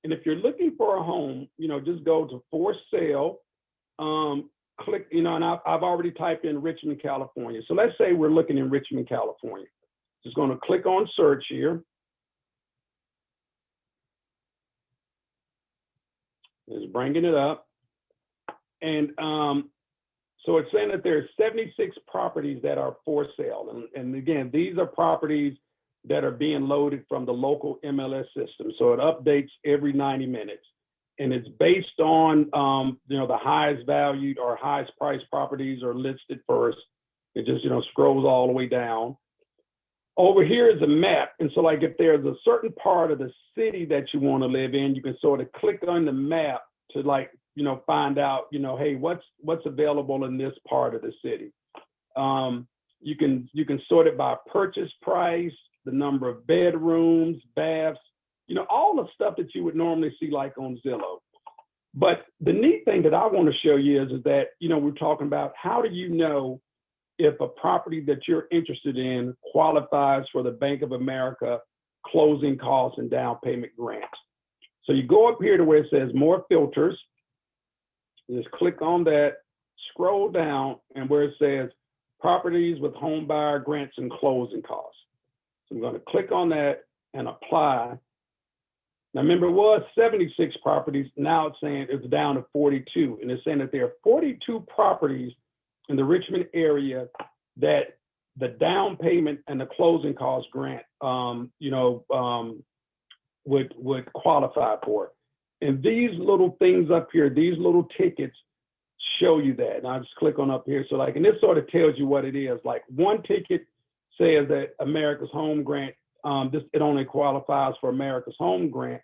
And if you're looking for a home, just go to for sale, click, and I've already typed in Richmond, California. So let's say we're looking in Richmond, California. Just going to click on search here. It's bringing it up. And so it's saying that there's 76 properties that are for sale. And again, these are properties that are being loaded from the local MLS system. So it updates every 90 minutes. And it's based on, the highest valued or highest priced properties are listed first. It just, scrolls all the way down. Over here is a map. And so like if there's a certain part of the city that you want to live in, you can sort of click on the map to find out, hey, what's available in this part of the city. You can sort it by purchase price, the number of bedrooms, baths, all the stuff that you would normally see like on Zillow. But the neat thing that I want to show you is that, we're talking about how do you know if a property that you're interested in qualifies for the Bank of America closing costs and down payment grants. So you go up here to where it says more filters, just click on that, scroll down, and where it says properties with home buyer grants and closing costs. So I'm going to click on that and apply. Now remember, it was 76 properties. Now it's saying it's down to 42. And it's saying that there are 42 properties in the Richmond area that the down payment and the closing cost grant, would qualify for. And these little things up here, these little tickets show you that. And I just click on up here. So and this sort of tells you what it is. Like one ticket says that America's Home Grant, it only qualifies for America's Home Grant.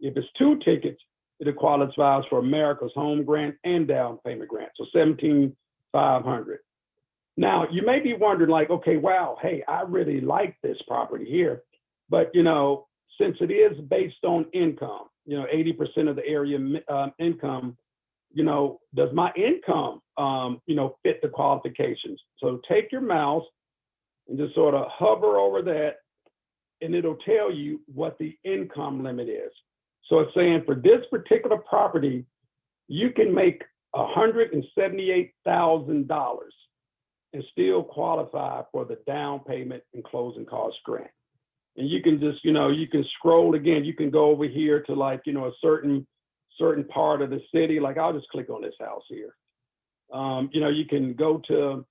If it's two tickets, it qualifies for America's Home Grant and down payment grant. So $17,500. Now you may be wondering like, okay, wow, hey, I really like this property here, but since it is based on income, 80% of the area income, does my income, fit the qualifications? So take your mouse and just sort of hover over that, and it'll tell you what the income limit is. So it's saying for this particular property, you can make $178,000 and still qualify for the down payment and closing cost grant. And you can just, you can scroll again. You can go over here to a certain part of the city. Like I'll just click on this house here. You can go to,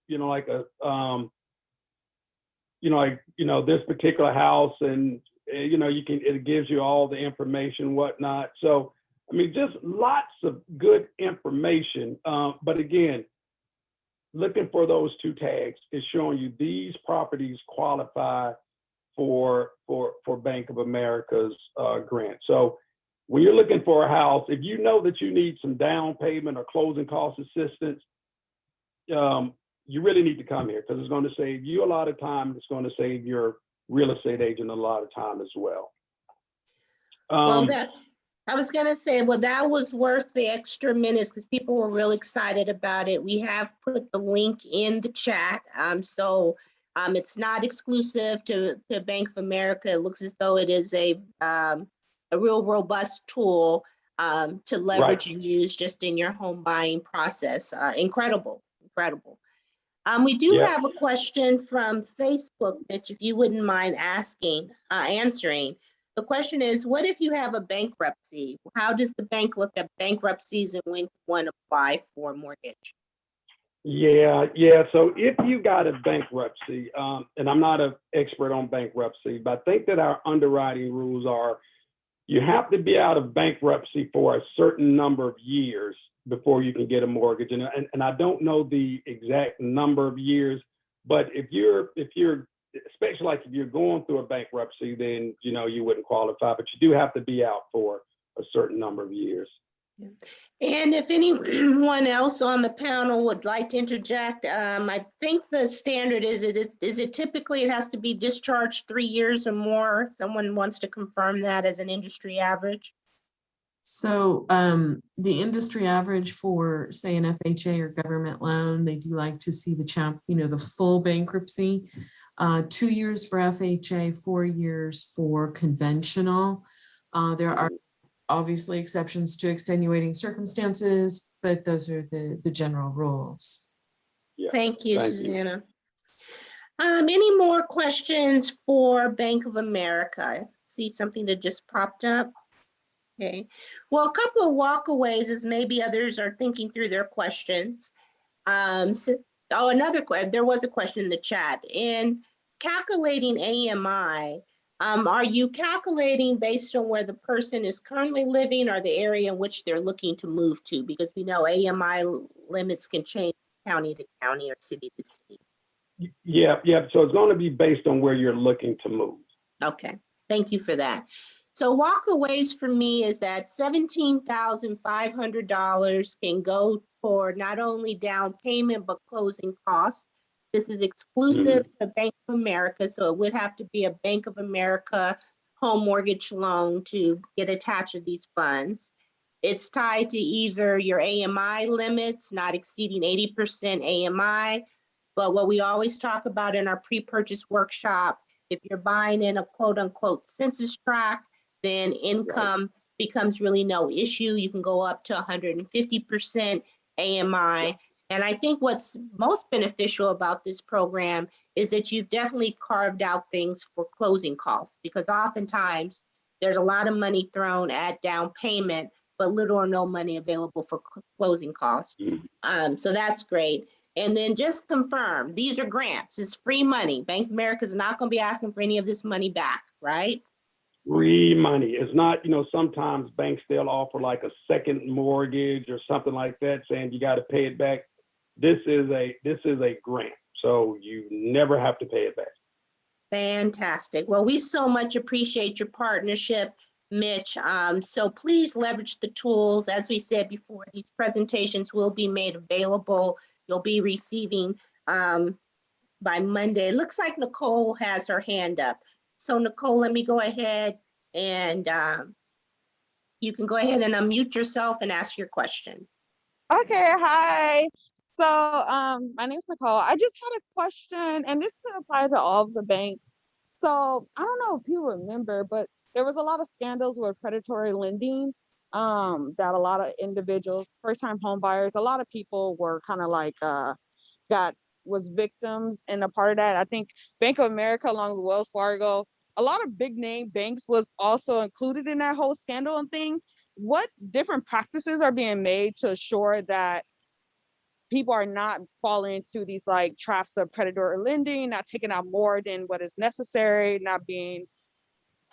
this particular house, and it gives you all the information, whatnot. So, I mean, just lots of good information. But again, looking for those two tags is showing you these properties qualify for Bank of America's grant. So when you're looking for a house, if you know that you need some down payment or closing cost assistance, you really need to come here because it's going to save you a lot of time. It's going to save your real estate agent a lot of time as well. I was going to say, well, that was worth the extra minutes because people were real excited about it. We have put the link in the chat. So It's not exclusive to Bank of America. It looks as though it is a real robust tool to leverage and use just in your home buying process. Incredible, incredible. We do Yeah. have a question from Facebook, Mitch, if you wouldn't mind answering. The question is, what if you have a bankruptcy? How does the bank look at bankruptcies and when one apply for a mortgage? Yeah. So if you got a bankruptcy, and I'm not an expert on bankruptcy, but I think that our underwriting rules are you have to be out of bankruptcy for a certain number of years before you can get a mortgage. And I don't know the exact number of years, but if you're especially like if you're going through a bankruptcy, then you wouldn't qualify, but you do have to be out for a certain number of years. And if anyone else on the panel would like to interject, I think the standard is it typically it has to be discharged 3 years or more. Someone wants to confirm that as an industry average. So the industry average for, say, an FHA or government loan, they do like to see the full bankruptcy. 2 years for FHA, 4 years for conventional. There are obviously exceptions to extenuating circumstances, but those are the general rules. Yeah. Thank you, Thank you. Susanna. Any more questions for Bank of America? I see something that just popped up. Okay, well, a couple of walkaways as maybe others are thinking through their questions. There was a question in the chat. In calculating AMI, are you calculating based on where the person is currently living or the area in which they're looking to move to? Because we know AMI limits can change county to county or city to city. Yeah. So it's going to be based on where you're looking to move. Okay, thank you for that. So walkaways for me is that $17,500 can go for not only down payment, but closing costs. This is exclusive to Bank of America, so it would have to be a Bank of America home mortgage loan to get attached to these funds. It's tied to either your AMI limits, not exceeding 80% AMI, but what we always talk about in our pre-purchase workshop, if you're buying in a quote unquote census tract, then income becomes really no issue. You can go up to 150% AMI. And I think what's most beneficial about this program is that you've definitely carved out things for closing costs, because oftentimes there's a lot of money thrown at down payment, but little or no money available for closing costs. So that's great. And then just confirm, these are grants, it's free money. Bank of America is not going to be asking for any of this money back, right? Free money. It's not, sometimes banks, they'll offer like a second mortgage or something like that, saying you got to pay it back. This is a grant, so you never have to pay it back. Fantastic. Well, we so much appreciate your partnership, Mitch. So please leverage the tools. As we said before, these presentations will be made available. You'll be receiving by Monday. It looks like Nicole has her hand up. So Nicole, let me go ahead and you can go ahead and unmute yourself and ask your question. Okay, hi. So my name is Nicole. I just had a question, and this could apply to all of the banks. So I don't know if you remember, but there was a lot of scandals with predatory lending that a lot of individuals, first-time home buyers, a lot of people were kind of like was victims. And a part of that, I think Bank of America, along with Wells Fargo, a lot of big name banks was also included in that whole scandal and thing. What different practices are being made to assure that people are not falling into these like traps of predatory lending, not taking out more than what is necessary, not being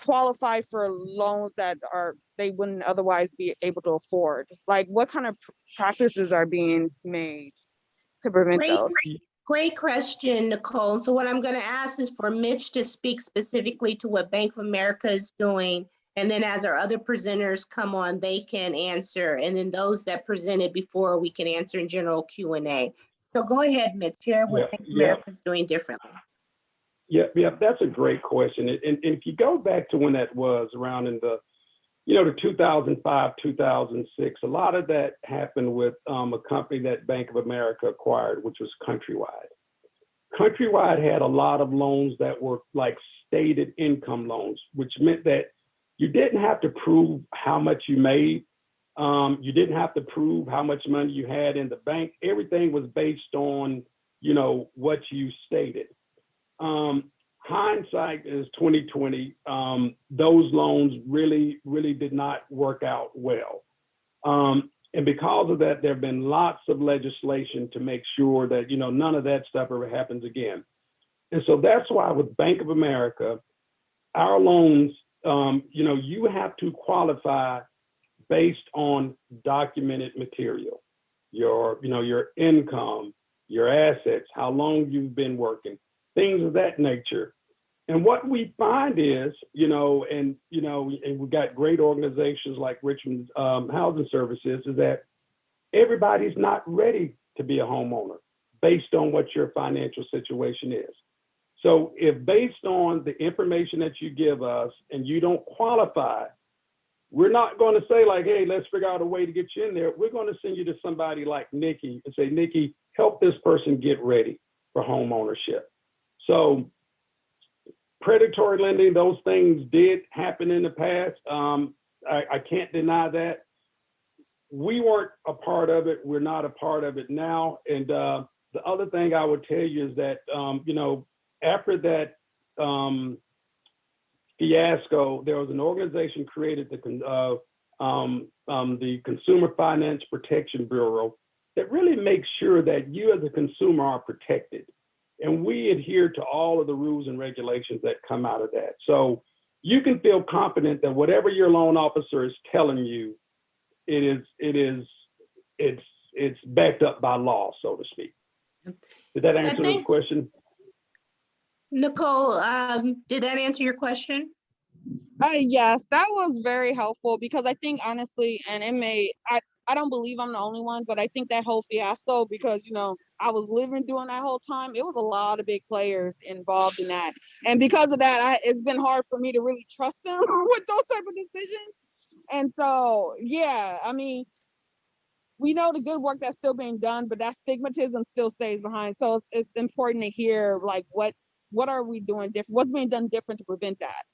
qualified for loans that they wouldn't otherwise be able to afford? Like, what kind of practices are being made to prevent those? Great question, Nicole. So what I'm going to ask is for Mitch to speak specifically to what Bank of America is doing. And then as our other presenters come on, they can answer. And then those that presented before, we can answer in general Q&A. So go ahead, Mitch, share what Bank of America is doing differently. Yeah, that's a great question. And if you go back to when that was around in the 2005, 2006, a lot of that happened with a company that Bank of America acquired, which was Countrywide. Countrywide had a lot of loans that were like stated income loans, which meant that you didn't have to prove how much you made. You didn't have to prove how much money you had in the bank. Everything was based on, what you stated. Hindsight is 2020. Those loans really, really did not work out well. And because of that, there have been lots of legislation to make sure that, none of that stuff ever happens again. And so that's why with Bank of America, our loans, you have to qualify based on documented material, your income, your assets, how long you've been working, things of that nature. And what we find is, and we've got great organizations like Richmond Housing Services, is that everybody's not ready to be a homeowner based on what your financial situation is. So if based on the information that you give us and you don't qualify, we're not going to say like, hey, let's figure out a way to get you in there. We're going to send you to somebody like Nikki and say, Nikki, help this person get ready for home ownership. So predatory lending, those things did happen in the past. I can't deny that. We weren't a part of it. We're not a part of it now. And the other thing I would tell you is that, after that fiasco, there was an organization created, the Consumer Finance Protection Bureau, that really makes sure that you as a consumer are protected. And we adhere to all of the rules and regulations that come out of that. So you can feel confident that whatever your loan officer is telling you, it's backed up by law, so to speak. Did that answer the question? Nicole, did that answer your question? Yes, that was very helpful because I think honestly, and I don't believe I'm the only one, but I think that whole fiasco, because, I was living during that whole time, it was a lot of big players involved in that. And because of that, it's been hard for me to really trust them with those type of decisions. And so, yeah, I mean, we know the good work that's still being done, but that stigmatism still stays behind. So it's important to hear like, what are we doing different? What's being done different to prevent that?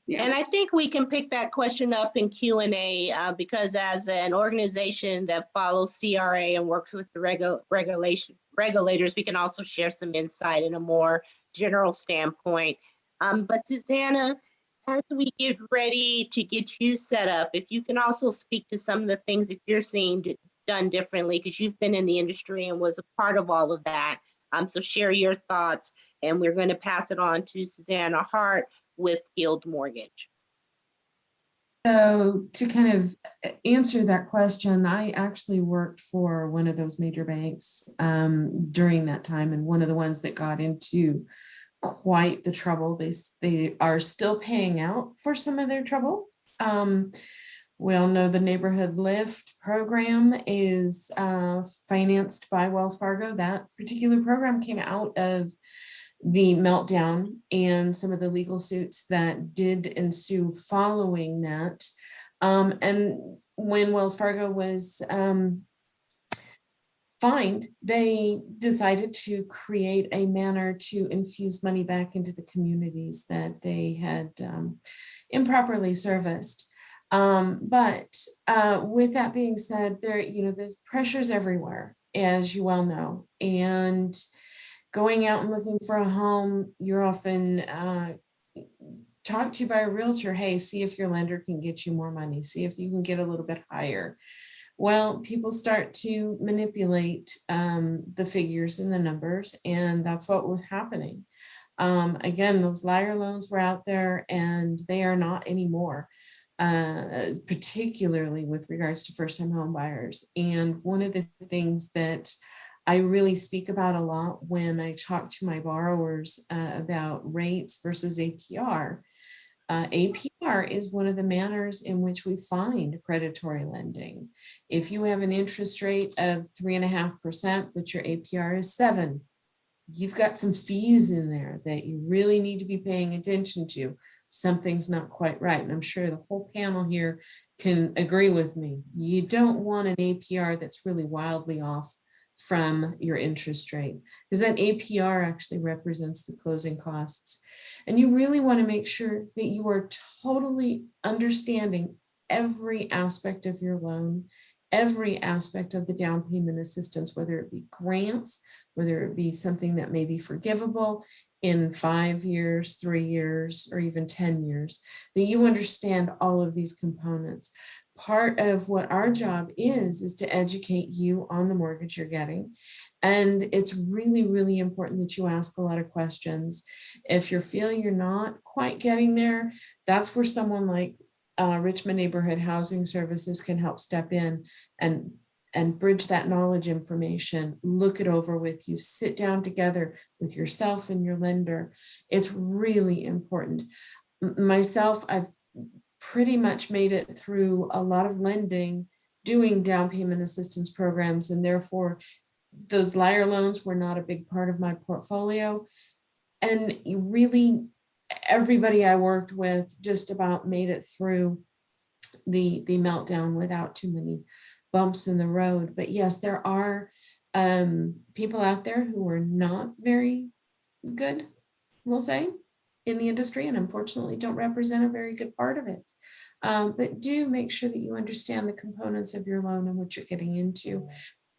Yeah. And I think we can pick that question up in Q&A because as an organization that follows CRA and works with the regulators, we can also share some insight in a more general standpoint. But Susanna, as we get ready to get you set up, if you can also speak to some of the things that you're seeing done differently, because you've been in the industry and was a part of all of that. So share your thoughts, and we're going to pass it on to Susanna Hart with Guild Mortgage. So to kind of answer that question, I actually worked for one of those major banks during that time, and one of the ones that got into quite the trouble. They are still paying out for some of their trouble. We all know the Neighborhood Lift program is financed by Wells Fargo. That particular program came out of the meltdown and some of the legal suits that did ensue following that. And when Wells Fargo was fined, they decided to create a manner to infuse money back into the communities that they had improperly serviced. But with that being said, there's pressures everywhere, as you well know, and going out and looking for a home, you're often talked to by a realtor, hey, see if your lender can get you more money, see if you can get a little bit higher. Well, people start to manipulate the figures and the numbers, and that's what was happening. Again, those liar loans were out there, and they are not anymore, particularly with regards to first-time home buyers. And one of the things that I really speak about a lot when I talk to my borrowers about rates versus APR. APR is one of the manners in which we find predatory lending. If you have an interest rate of 3.5%, but your APR is 7%, you've got some fees in there that you really need to be paying attention to. Something's not quite right. And I'm sure the whole panel here can agree with me. You don't want an APR that's really wildly off from your interest rate, because that APR actually represents the closing costs. And you really want to make sure that you are totally understanding every aspect of your loan, every aspect of the down payment assistance, whether it be grants, whether it be something that may be forgivable in 5 years, 3 years, or even 10 years, that you understand all of these components. Part of what our job is to educate you on the mortgage you're getting. And it's really, really important that you ask a lot of questions. If you're feeling you're not quite getting there, that's where someone like Richmond Neighborhood Housing Services can help step in and bridge that knowledge information, look it over with you, sit down together with yourself and your lender. It's really important. Myself, I've pretty much made it through a lot of lending, doing down payment assistance programs, and therefore those liar loans were not a big part of my portfolio. And really, everybody I worked with just about made it through the meltdown without too many bumps in the road. But yes, there are people out there who are not very good, we'll say, in the industry, and unfortunately don't represent a very good part of it. But do make sure that you understand the components of your loan and what you're getting into.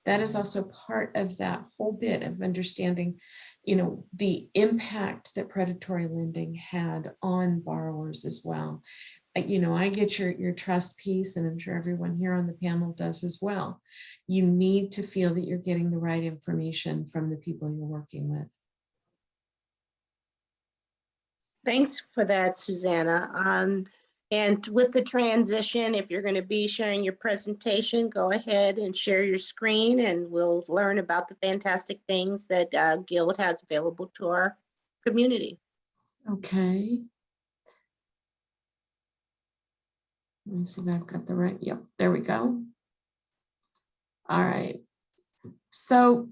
That is also part of that whole bit of understanding, the impact that predatory lending had on borrowers as well. I get your trust piece, and I'm sure everyone here on the panel does as well. You need to feel that you're getting the right information from the people you're working with. Thanks for that, Susanna. And with the transition, if you're going to be sharing your presentation, go ahead and share your screen, and we'll learn about the fantastic things that Guild has available to our community. Okay. Let me see if I've got the right, yep, there we go. All right. So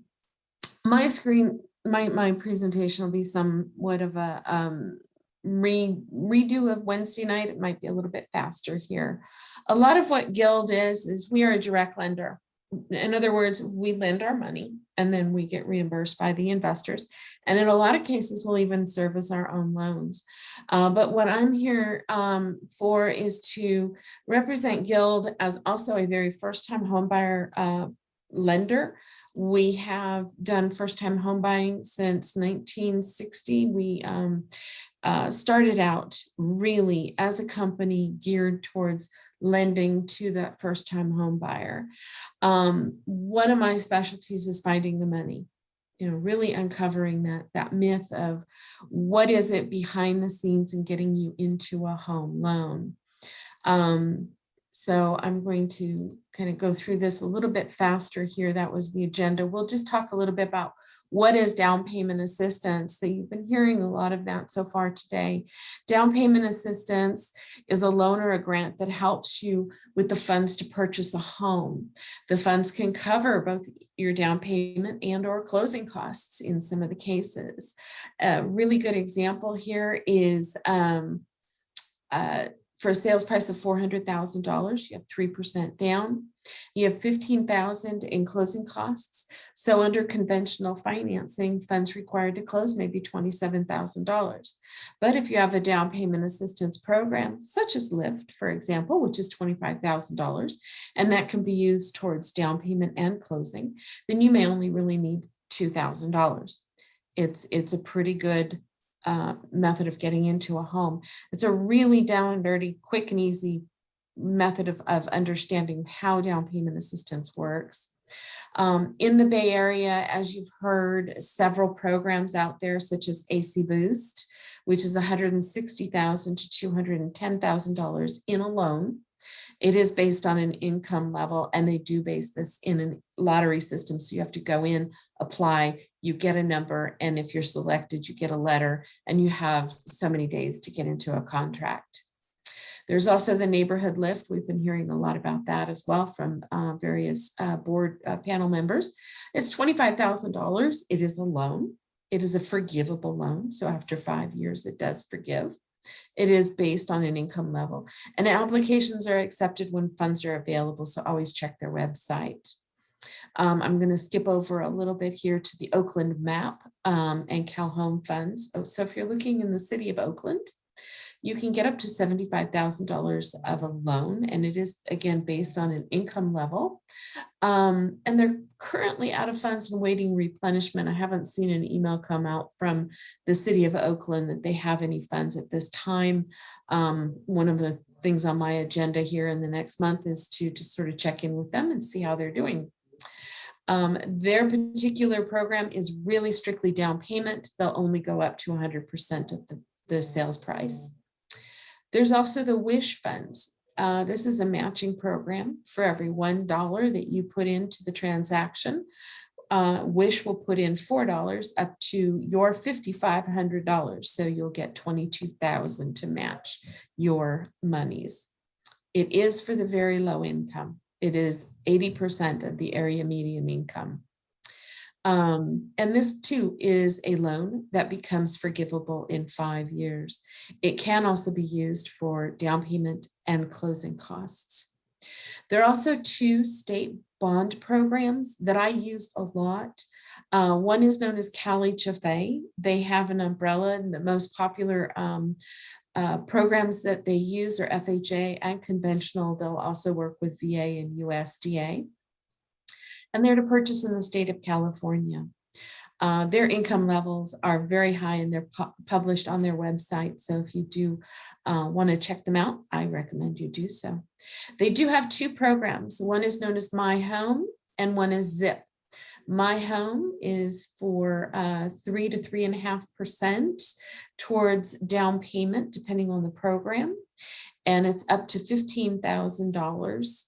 my screen, my presentation will be somewhat of a redo of Wednesday night. It might be a little bit faster here. A lot of what Guild is we are a direct lender. In other words, we lend our money and then we get reimbursed by the investors. And in a lot of cases, we'll even service our own loans. But what I'm here for is to represent Guild as also a very first-time homebuyer lender. We have done first-time home buying since 1960. We started out really as a company geared towards lending to that first-time home buyer. One of my specialties is finding the money, really uncovering that myth of what is it behind the scenes and getting you into a home loan. So I'm going to kind of go through this a little bit faster here. That was the agenda. We'll just talk a little bit about what is down payment assistance. So you've been hearing a lot of that so far today. Down payment assistance is a loan or a grant that helps you with the funds to purchase a home. The funds can cover both your down payment and or closing costs in some of the cases. A really good example here is for a sales price of $400,000, you have 3% down. You have $15,000 in closing costs. So under conventional financing, funds required to close may be $27,000. But if you have a down payment assistance program, such as LIFT, for example, which is $25,000, and that can be used towards down payment and closing, then you may only really need $2,000. It's a pretty good method of getting into a home. It's a really down and dirty, quick and easy method of understanding how down payment assistance works. In the Bay Area, as you've heard, several programs out there, such as AC Boost, which is $160,000 to $210,000 in a loan. It is based on an income level, and they do base this in a lottery system. So you have to go in, apply, you get a number, and if you're selected, you get a letter, and you have so many days to get into a contract. There's also the Neighborhood Lift. We've been hearing a lot about that as well from various board panel members. It's $25,000. It is a loan. It is a forgivable loan. So after 5 years, it does forgive. It is based on an income level, and applications are accepted when funds are available. So always check their website. I'm going to skip over a little bit here to the Oakland map and Cal Home Funds. Oh, so if you're looking in the city of Oakland, you can get up to $75,000 of a loan, and it is again based on an income level. And they're currently out of funds and waiting replenishment. I haven't seen an email come out from the city of Oakland that they have any funds at this time. One of the things on my agenda here in the next month is to just sort of check in with them and see how they're doing. Their particular program is really strictly down payment. They'll only go up to 100% of the sales price. There's also the WISH funds. This is a matching program. For every $1 that you put into the transaction, WISH will put in $4 up to your $5,500. So you'll get $22,000 to match your monies. It is for the very low income. It is 80% of the area median income. And this too is a loan that becomes forgivable in 5 years. It can also be used for down payment and closing costs. There are also 2 state bond programs that I use a lot. One is known as CalHFA. They have an umbrella, and the most popular programs that they use are FHA and conventional. They'll also work with VA and USDA. And they're to purchase in the state of California. Their income levels are very high, and they're published on their website. So if you do want to check them out, I recommend you do so. They do have 2 programs. One is known as My Home and one is ZIP. My Home is for 3 to 3.5% towards down payment, depending on the program. And it's up to $15,000.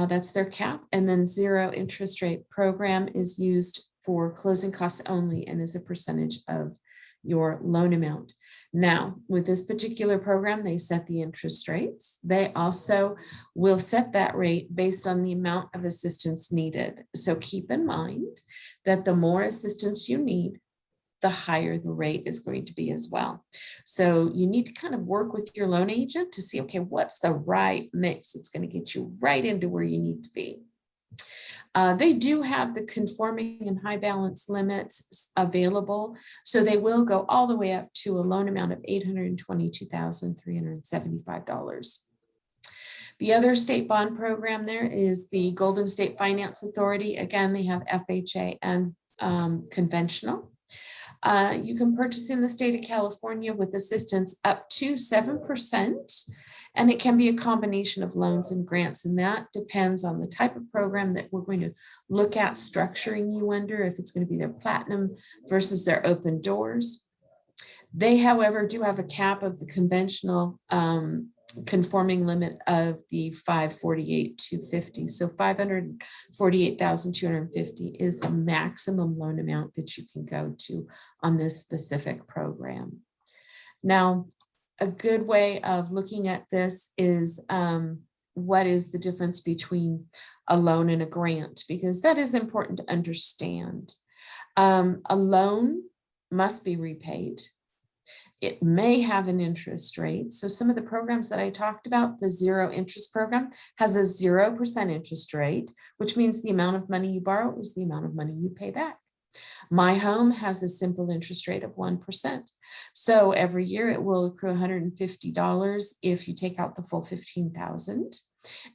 That's their cap. And then zero interest rate program is used for closing costs only and is a percentage of your loan amount. Now, with this particular program, they set the interest rates. They also will set that rate based on the amount of assistance needed. So keep in mind that the more assistance you need, the higher the rate is going to be as well. So you need to kind of work with your loan agent to see, okay, what's the right mix? It's going to get you right into where you need to be. They do have the conforming and high balance limits available. So they will go all the way up to a loan amount of $822,375. The other state bond program there is the Golden State Finance Authority. Again, they have FHA and conventional. You can purchase in the state of California with assistance up to 7%, and it can be a combination of loans and grants, and that depends on the type of program that we're going to look at structuring you under, if it's going to be their platinum versus their open doors. They, however, do have a cap of the conventional conforming limit of the $548,250. So $548,250 is the maximum loan amount that you can go to on this specific program. Now, a good way of looking at this is what is the difference between a loan and a grant, because that is important to understand. A loan must be repaid. It may have an interest rate. So some of the programs that I talked about, the zero interest program has a 0% interest rate, which means the amount of money you borrow is the amount of money you pay back. My Home has a simple interest rate of 1%. So every year it will accrue $150 if you take out the full $15,000.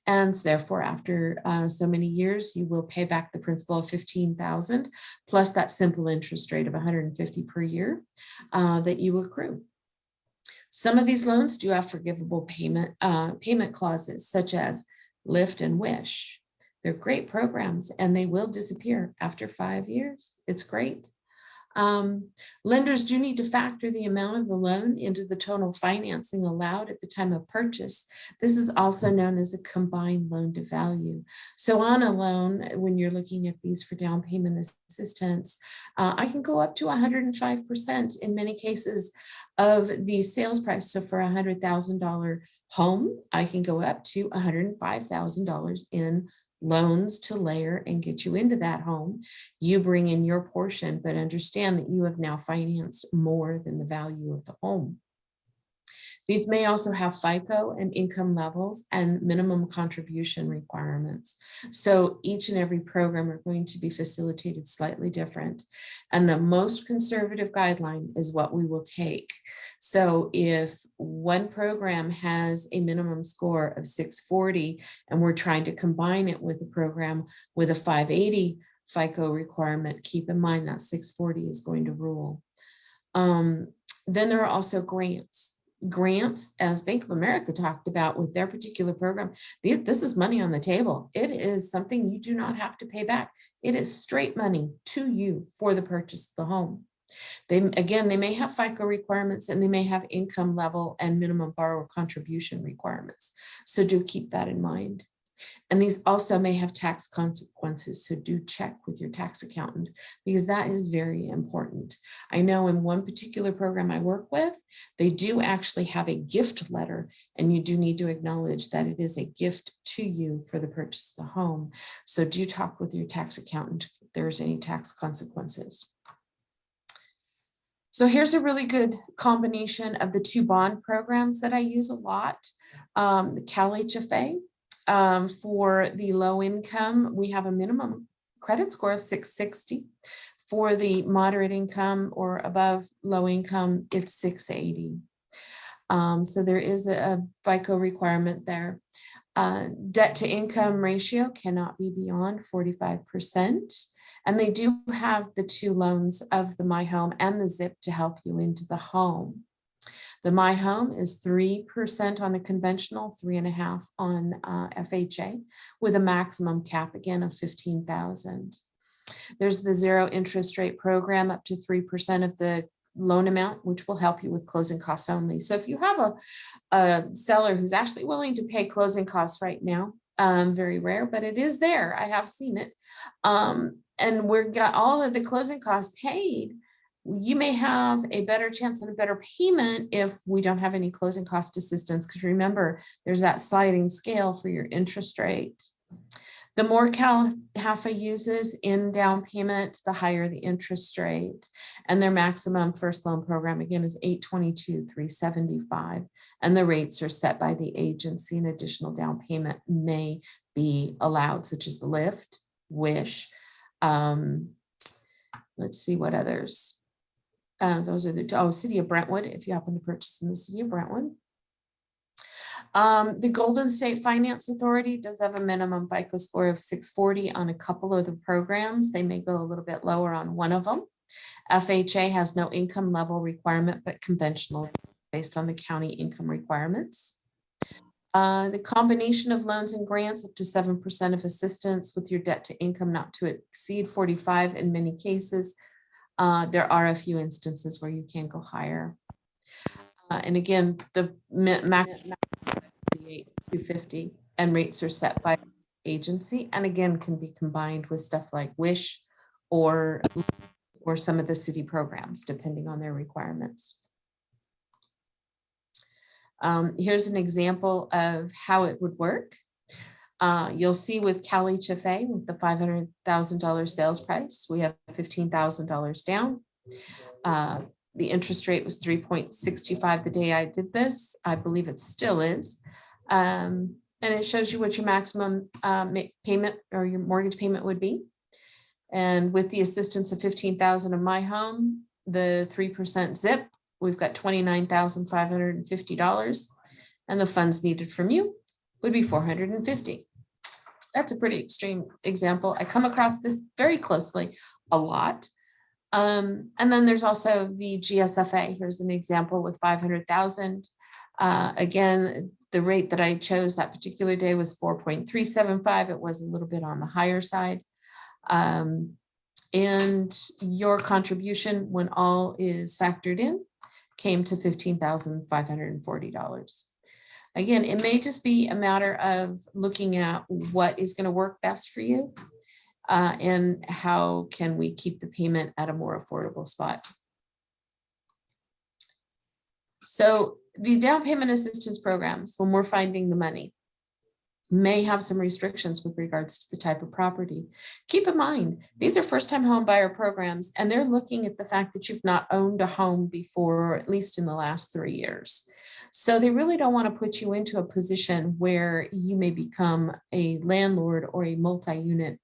And therefore, after so many years, you will pay back the principal of $15,000 plus that simple interest rate of $150 per year that you accrue. Some of these loans do have forgivable payment clauses, such as Lift and Wish. They're great programs, and they will disappear after 5 years. It's great. Lenders do need to factor the amount of the loan into the total financing allowed at the time of purchase. This is also known as a combined loan to value. So on a loan, when you're looking at these for down payment assistance, I can go up to 105% in many cases of the sales price. So for a $100,000 home, I can go up to $105,000 in loans to layer and get you into that home. You bring in your portion, but understand that you have now financed more than the value of the home. These may also have FICO and income levels and minimum contribution requirements. So each and every program are going to be facilitated slightly different. And the most conservative guideline is what we will take. So if one program has a minimum score of 640 and we're trying to combine it with a program with a 580 FICO requirement, keep in mind that 640 is going to rule. Then there are also grants. Grants, as Bank of America talked about with their particular program, this is money on the table. It is something you do not have to pay back. It is straight money to you for the purchase of the home. They may have FICO requirements and they may have income level and minimum borrower contribution requirements. So do keep that in mind. And these also may have tax consequences. So do check with your tax accountant because that is very important. I know in one particular program I work with, they do actually have a gift letter, and you do need to acknowledge that it is a gift to you for the purchase of the home. So do talk with your tax accountant if there's any tax consequences. So here's a really good combination of the two bond programs that I use a lot. The Cal HFA. For the low income, we have a minimum credit score of 660. For the moderate income or above low income, it's 680. So there is a FICO requirement there. Debt to income ratio cannot be beyond 45%. And they do have the two loans of the My Home and the ZIP to help you into the home. The My Home is 3% on a conventional, 3.5% on FHA, with a maximum cap again of $15,000. There's the zero interest rate program up to 3% of the loan amount, which will help you with closing costs only. So if you have a seller who's actually willing to pay closing costs right now, very rare, but it is there. I have seen it. And we've got all of the closing costs paid. You may have a better chance and a better payment if we don't have any closing cost assistance, because remember, there's that sliding scale for your interest rate. The more Cal HFA uses in down payment, the higher the interest rate. And their maximum first loan program, again, is $822,375. And the rates are set by the agency, and additional down payment may be allowed, such as the Lyft, Wish. Let's see what others. Those are the, City of Brentwood, if you happen to purchase in the City of Brentwood. The Golden State Finance Authority does have a minimum FICO score of 640 on a couple of the programs. They may go a little bit lower on one of them. FHA has no income level requirement, but conventional based on the county income requirements. The combination of loans and grants up to 7% of assistance with your debt to income not to exceed 45 in many cases. There are a few instances where you can go higher. And again, the max 250 and rates are set by agency, and again can be combined with stuff like Wish or some of the city programs depending on their requirements. Here's an example of how it would work. You'll see with Cal HFA with the $500,000 sales price, we have $15,000 down. The interest rate was 3.65 the day I did this. I believe it still is. And it shows you what your maximum payment or your mortgage payment would be. And with the assistance of $15,000 of My Home, the 3% ZIP, we've got $29,550. And the funds needed from you would be $450. That's a pretty extreme example. I come across this very closely a lot. And then there's also the GSFA. Here's an example with 500,000. Again, the rate that I chose that particular day was 4.375. It was a little bit on the higher side. And your contribution, when all is factored in, came to $15,540. Again, it may just be a matter of looking at what is going to work best for you. And how can we keep the payment at a more affordable spot? So the down payment assistance programs, when we're finding the money, may have some restrictions with regards to the type of property. Keep in mind, these are first-time home buyer programs, and they're looking at the fact that you've not owned a home before, at least in the last 3 years. So they really don't want to put you into a position where you may become a landlord or a multi-unit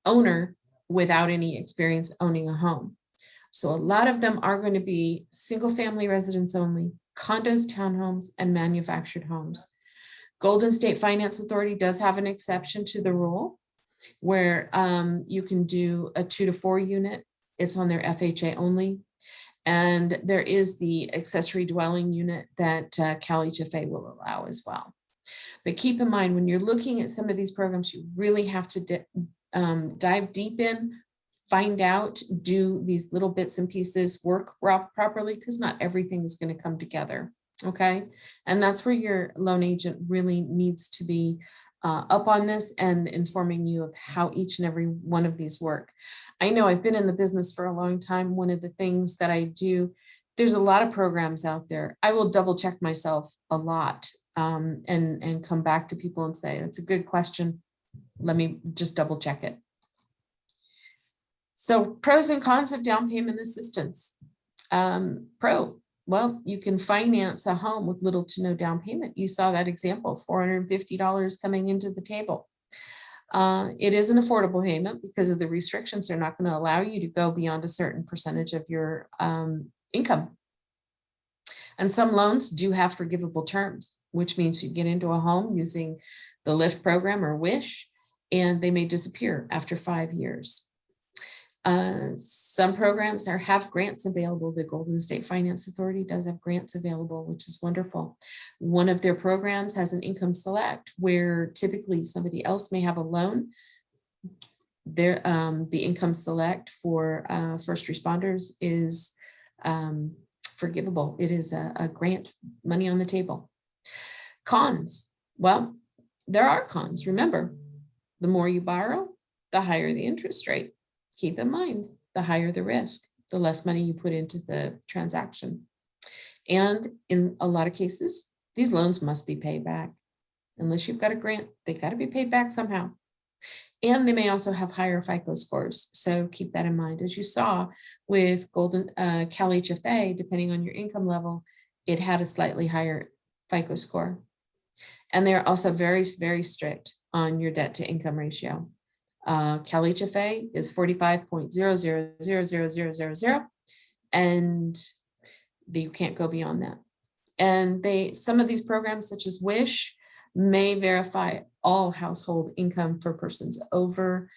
owner without any experience owning a home. So a lot of them are going to be single-family residents only, condos, townhomes, and manufactured homes. Golden State Finance Authority does have an exception to the rule where you can do a 2 to 4 unit. It's on their FHA only. And there is the accessory dwelling unit that CalHFA will allow as well. But keep in mind, when you're looking at some of these programs, you really have to dive deep in, find out, do these little bits and pieces work properly, because not everything is going to come together. Okay. And that's where your loan agent really needs to be up on this and informing you of how each and every one of these work. I know I've been in the business for a long time. One of the things that I do, there's a lot of programs out there. I will double check myself a lot and come back to people and say, that's a good question. Let me just double check it. So pros and cons of down payment assistance. Pro, well, you can finance a home with little to no down payment. You saw that example, $450 coming into the table. It is an affordable payment because of the restrictions. They're not going to allow you to go beyond a certain percentage of your income. And some loans do have forgivable terms, which means you get into a home using the LIFT program or WISH, and they may disappear after 5 years. Some programs have grants available. The Golden State Finance Authority does have grants available, which is wonderful. One of their programs has an income select where typically somebody else may have a loan. The income select for first responders is forgivable. It is a grant, money on the table. Cons, well, there are cons. Remember, the more you borrow, the higher the interest rate. Keep in mind, the higher the risk, the less money you put into the transaction. And in a lot of cases, these loans must be paid back. Unless you've got a grant, they got to be paid back somehow. And they may also have higher FICO scores. So keep that in mind. As you saw with CalHFA, depending on your income level, it had a slightly higher FICO score. And they're also very, very strict on your debt to income ratio. CalHFA is 45.000000, and you can't go beyond that. And some of these programs, such as WISH, may verify all household income for persons over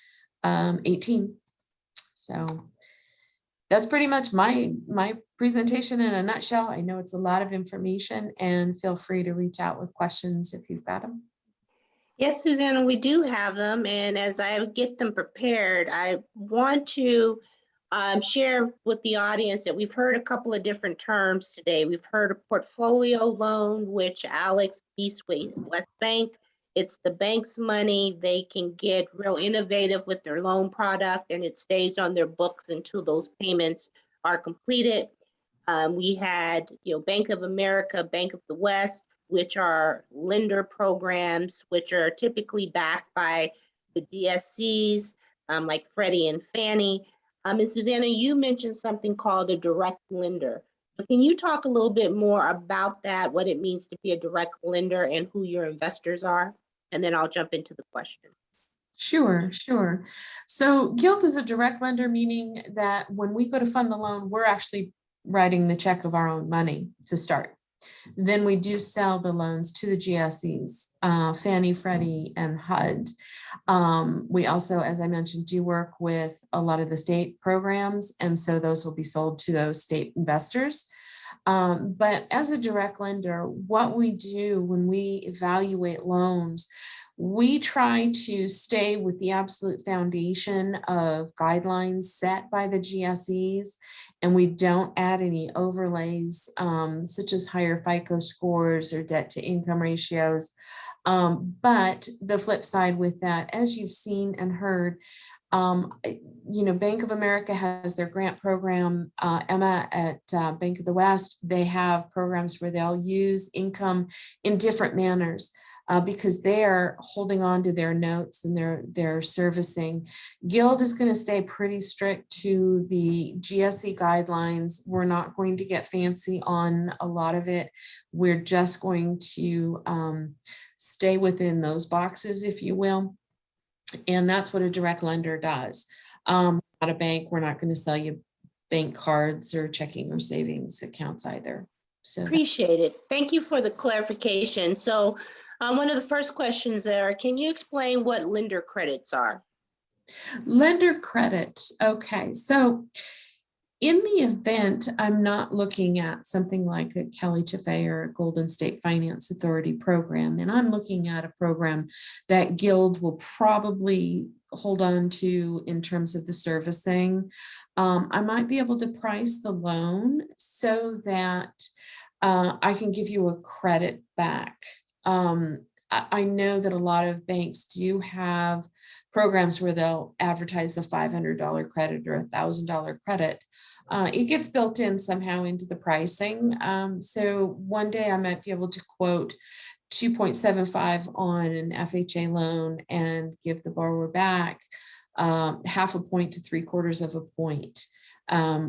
18. So that's pretty much my presentation in a nutshell. I know it's a lot of information, and feel free to reach out with questions if you've got them. Yes, Susanna, we do have them. And as I get them prepared, I want to share with the audience that we've heard a couple of different terms today. We've heard a portfolio loan, which Alex East West Bank, it's the bank's money. They can get real innovative with their loan product, and it stays on their books until those payments are completed. We had, Bank of America, Bank of the West, which are lender programs, which are typically backed by the GSEs, like Freddie and Fannie. And Susanna, you mentioned something called a direct lender. Can you talk a little bit more about that, what it means to be a direct lender and who your investors are? And then I'll jump into the question. Sure. So Guild is a direct lender, meaning that when we go to fund the loan, we're actually writing the check of our own money to start. Then we do sell the loans to the GSEs, Fannie, Freddie, and HUD. We also, as I mentioned, do work with a lot of the state programs, and so those will be sold to those state investors. But as a direct lender, what we do when we evaluate loans, we try to stay with the absolute foundation of guidelines set by the GSEs, and we don't add any overlays such as higher FICO scores or debt to income ratios. But the flip side with that, as you've seen and heard, Bank of America has their grant program. Emma at Bank of the West, they have programs where they'll use income in different manners because they're holding on to their notes and their servicing. Guild is going to stay pretty strict to the GSE guidelines. We're not going to get fancy on a lot of it. We're just going to stay within those boxes, if you will. And that's what a direct lender does. Not a bank. We're not going to sell you bank cards or checking or savings accounts either. So Appreciate it. Thank you for the clarification. So one of the first questions there, can you explain what lender credits are? lender credit. Okay, so in the event I'm not looking at something like a Kelly Tafay or a Golden State Finance Authority program, and I'm looking at a program that Guild will probably hold on to in terms of the servicing, I might be able to price the loan so that I can give you a credit back. I know that a lot of banks do have programs where they'll advertise a $500 credit or $1,000 credit. It gets built in somehow into the pricing. So one day I might be able to quote 2.75 on an FHA loan and give the borrower back half a point to 3/4 of a point,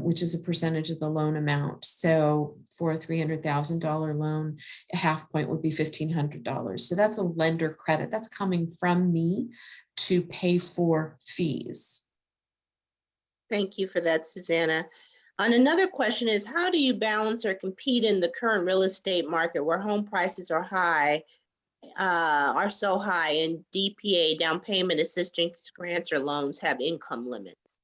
which is a percentage of the loan amount. So for a $300,000 loan, a half point would be $1,500. So that's a lender credit that's coming from me to pay for fees. Thank you for that, Susanna. And another question is, how do you balance or compete in the current real estate market where home prices are so high and DPA, down payment assistance grants or loans, have income limits?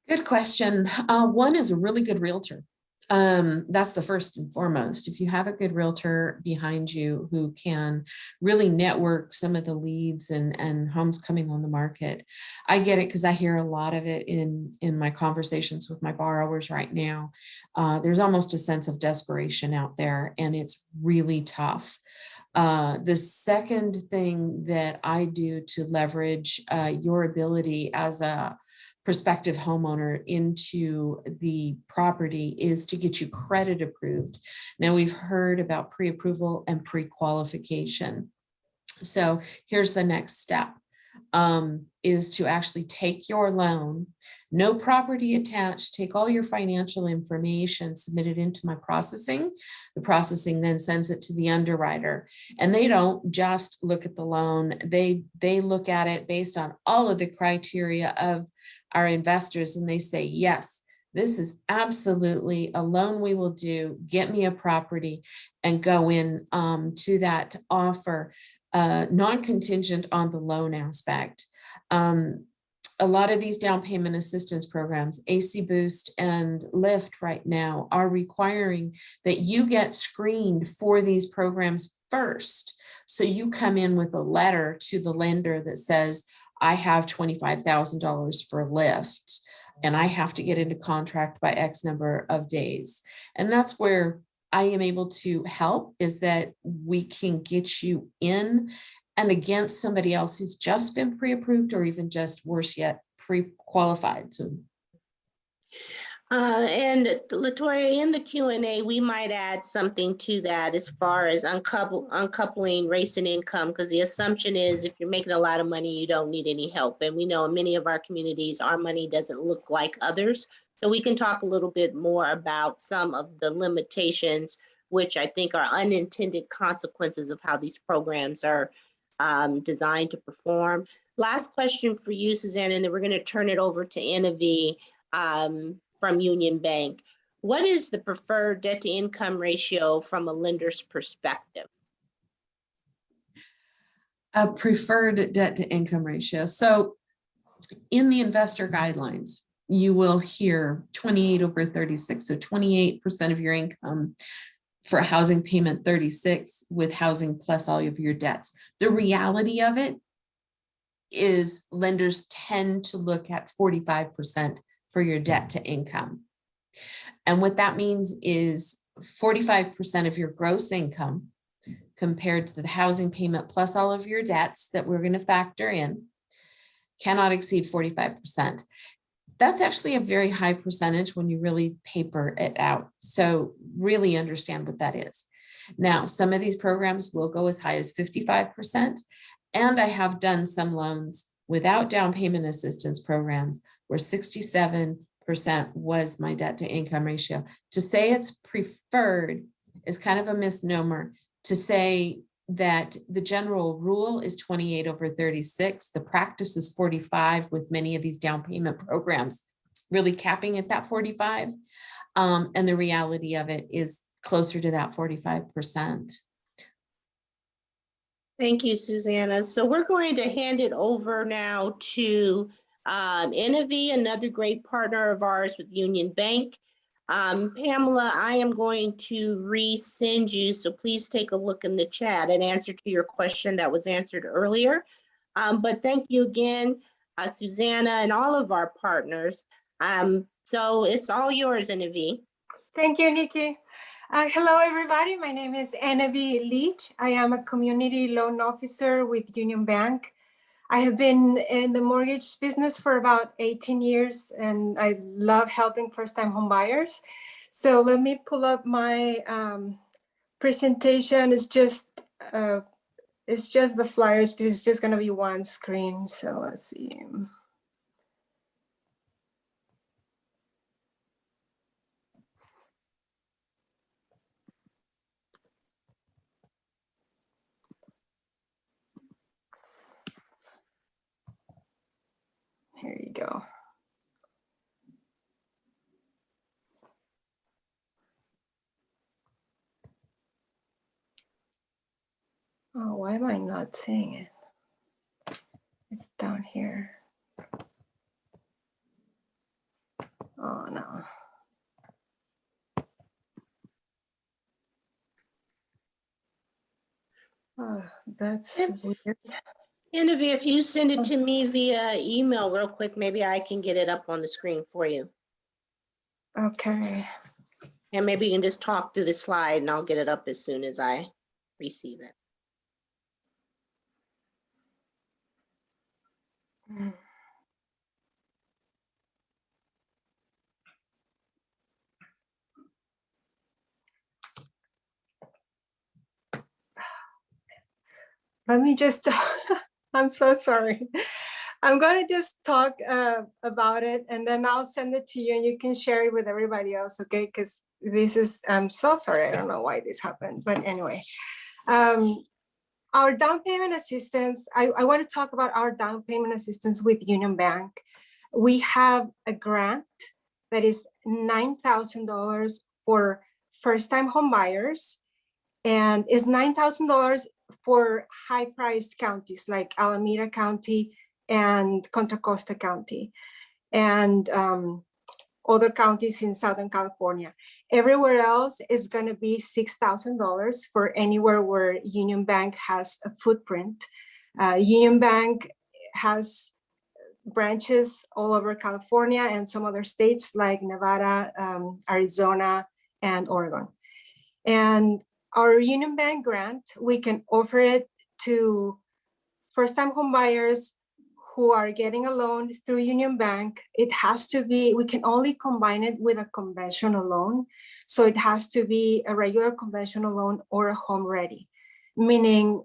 Good question. One is a really good realtor. That's the first and foremost. If you have a good realtor behind you who can really network some of the leads and homes coming on the market. I get it because I hear a lot of it in my conversations with my borrowers right now. There's almost a sense of desperation out there, and it's really tough. The second thing that I do to leverage your ability as a prospective homeowner into the property is to get you credit approved. Now we've heard about pre-approval and pre-qualification. So here's the next step, is to actually take your loan, no property attached, take all your financial information, submit it into my processing. The processing then sends it to the underwriter, and they don't just look at the loan. They look at it based on all of the criteria of our investors, and they say, yes, this is absolutely a loan we will do. Get me a property and go in to that offer, non-contingent on the loan aspect. A lot of these down payment assistance programs, AC Boost and Lyft right now, are requiring that you get screened for these programs first. So you come in with a letter to the lender that says, I have $25,000 for Lyft, and I have to get into contract by X number of days. And that's where I am able to help, is that we can get you in and against somebody else who's just been pre-approved, or even just worse yet, pre-qualified. So, and Latoya, in the Q&A, we might add something to that as far as uncoupling race and income, because the assumption is if you're making a lot of money, you don't need any help. And we know in many of our communities, our money doesn't look like others. So we can talk a little bit more about some of the limitations, which I think are unintended consequences of how these programs are designed to perform. Last question for you, Suzanne, and then we're going to turn it over to Anna V. From Union Bank. What is the preferred debt to income ratio from a lender's perspective? a preferred debt to income ratio. So in the investor guidelines, you will hear 28/36. So 28% of your income for a housing payment, 36 with housing plus all of your debts. The reality of it is lenders tend to look at 45% for your debt to income. And what that means is 45% of your gross income compared to the housing payment plus all of your debts that we're going to factor in. cannot exceed 45%. That's actually a very high percentage when you really paper it out. So really understand what that is. Now, some of these programs will go as high as 55%. And I have done some loans without down payment assistance programs where 67% was my debt to income ratio. To say it's preferred is kind of a misnomer. To say that the general rule is 28/36, the practice is 45 with many of these down payment programs really capping at that 45. And the reality of it is closer to that 45%. Thank you, Susanna. So we're going to hand it over now to Innovi, another great partner of ours with Union Bank. Pamela, I am going to resend you, so please take a look in the chat and answer to your question that was answered earlier. But thank you again, Susanna, and all of our partners. So it's all yours, Innovi. Thank you, Nikki. Hello, everybody. My name is Innovi Leach. I am a community loan officer with Union Bank. I have been in the mortgage business for about 18 years, and I love helping first-time home buyers. So let me pull up my presentation. It's just the flyers. It's just going to be one screen. So let's see. Here you go. Oh, why am I not seeing it? It's down here. Oh, no. Oh, that's weird. Innovi, if you send it to me via email real quick, maybe I can get it up on the screen for you. Okay. And maybe you can just talk through the slide and I'll get it up as soon as I receive it. Mm. Let me just, I'm so sorry. I'm going to just talk about it and then I'll send it to you and you can share it with everybody else, okay? Because this is, I'm so sorry. I don't know why this happened, but anyway. Our down payment assistance, I want to talk about our down payment assistance with Union Bank. We have a grant that is $9,000 for first-time home buyers, and is $9,000 for high-priced counties like Alameda County and Contra Costa County, and other counties in Southern California. Everywhere else is going to be $6,000 for anywhere where Union Bank has a footprint. Union Bank has branches all over California and some other states like Nevada, Arizona, and Oregon. And our Union Bank grant, we can offer it to first-time home buyers who are getting a loan through Union Bank. It has to be, we can only combine it with a conventional loan. So it has to be a regular conventional loan or a home ready, meaning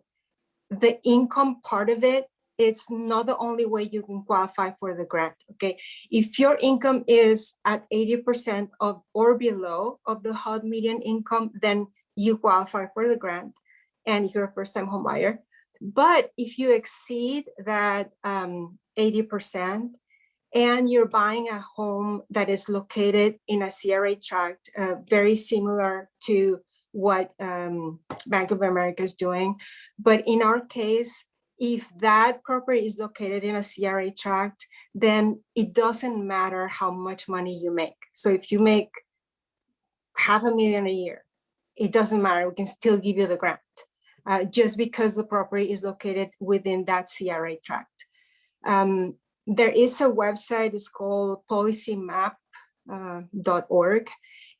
the income part of it, it's not the only way you can qualify for the grant, okay? If your income is at 80% of or below of the HUD median income, then you qualify for the grant and if you're a first-time home buyer. But if you exceed that 80% and you're buying a home that is located in a CRA tract, very similar to what Bank of America is doing. But in our case, if that property is located in a CRA tract, then it doesn't matter how much money you make. So if you make $500,000 a year, it doesn't matter, we can still give you the grant. Just because the property is located within that CRA tract. There is a website, it's called policymap.org.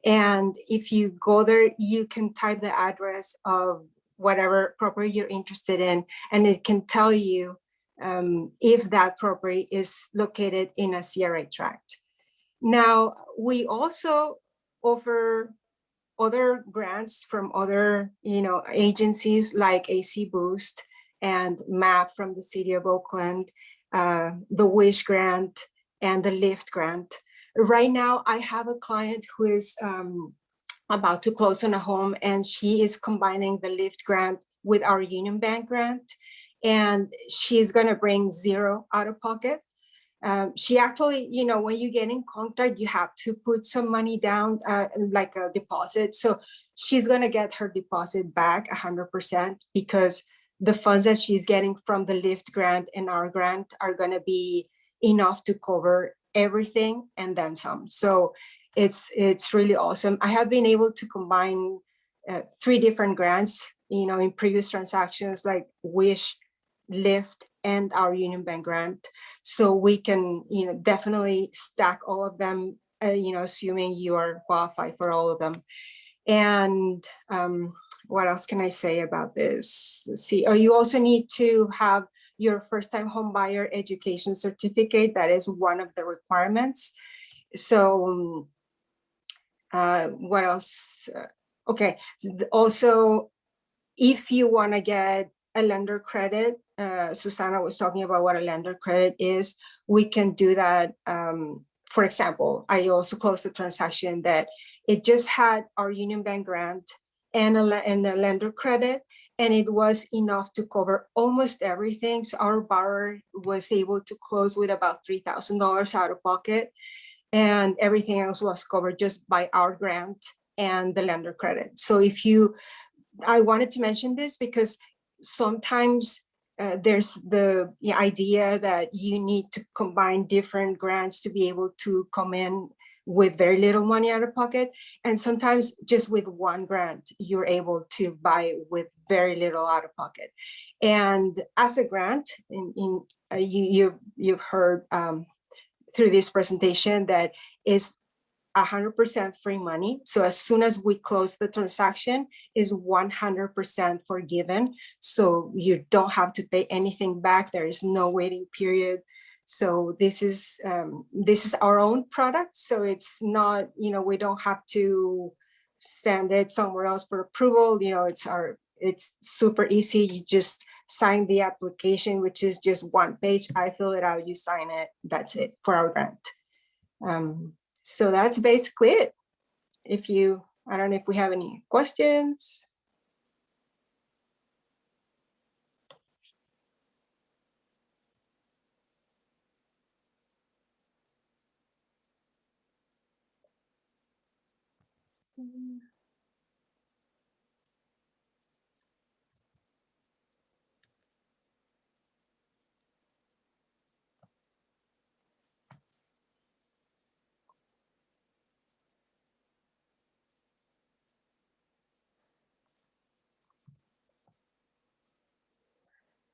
And if you go there, you can type the address of whatever property you're interested in, and it can tell you if that property is located in a CRA tract. Now, we also offer other grants from other, agencies like AC Boost and MAP from the City of Oakland, the WISH grant, and the LIFT grant. Right now, I have a client who is about to close on a home, and she is combining the LIFT grant with our Union Bank grant, and she's going to bring zero out of pocket. She actually, when you get in contract, you have to put some money down, like a deposit. So she's going to get her deposit back 100% because the funds that she's getting from the LIFT grant and our grant are going to be enough to cover everything and then some. So it's really awesome. I have been able to combine 3 different grants, in previous transactions like WISH, LIFT, and our Union Bank grant. So we can, definitely stack all of them, assuming you are qualified for all of them. And what else can I say about this? Let's see. Oh, you also need to have your first-time home buyer education certificate. That is one of the requirements. So what else? Okay. Also, if you want to get a lender credit, Susana was talking about what a lender credit is. We can do that. For example, I also closed a transaction that it just had our Union Bank grant and a lender credit, and it was enough to cover almost everything. So our borrower was able to close with about $3,000 out of pocket, and everything else was covered just by our grant and the lender credit. So I wanted to mention this because sometimes there's the idea that you need to combine different grants to be able to come in with very little money out of pocket. And sometimes just with one grant, you're able to buy with very little out of pocket. And as a grant, you've heard through this presentation that is 100% free money. So as soon as we close the transaction, is 100% forgiven. So you don't have to pay anything back. There is no waiting period. So this is our own product. So it's not, we don't have to send it somewhere else for approval. It's super easy. You just sign the application, which is just one page. I fill it out, you sign it. That's it for our grant. So that's basically it. I don't know if we have any questions.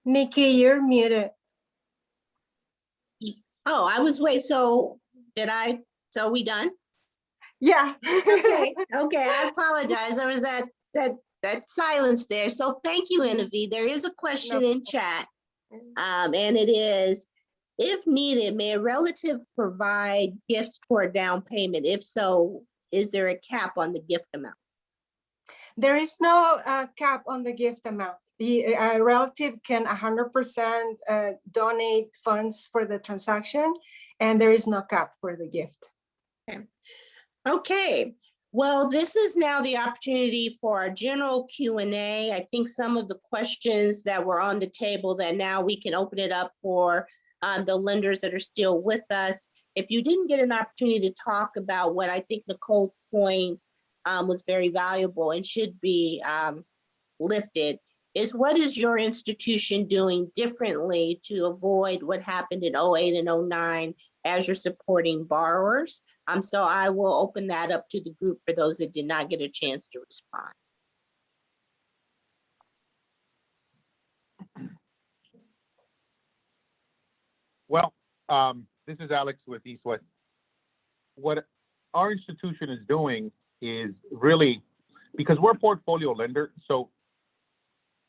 Nikki, you're muted. Oh, I was waiting. So we done? Yeah. Okay, I apologize. There was that silence there. So thank you, Inavi. There is a question in chat. And it is, if needed, may a relative provide gifts for a down payment? If so, is there a cap on the gift amount? There is no cap on the gift amount. A relative can 100% donate funds for the transaction, and there is no cap for the gift. Okay, well, this is now the opportunity for our general Q&A. I think some of the questions that were on the table that now we can open it up for the lenders that are still with us. If you didn't get an opportunity to talk about what I think Nicole's point was very valuable and should be lifted, is what is your institution doing differently to avoid what happened in 08 and 09 as you're supporting borrowers? So I will open that up to the group for those that did not get a chance to respond. Well, this is Alex with East West. What our institution is doing is really, because we're a portfolio lender, so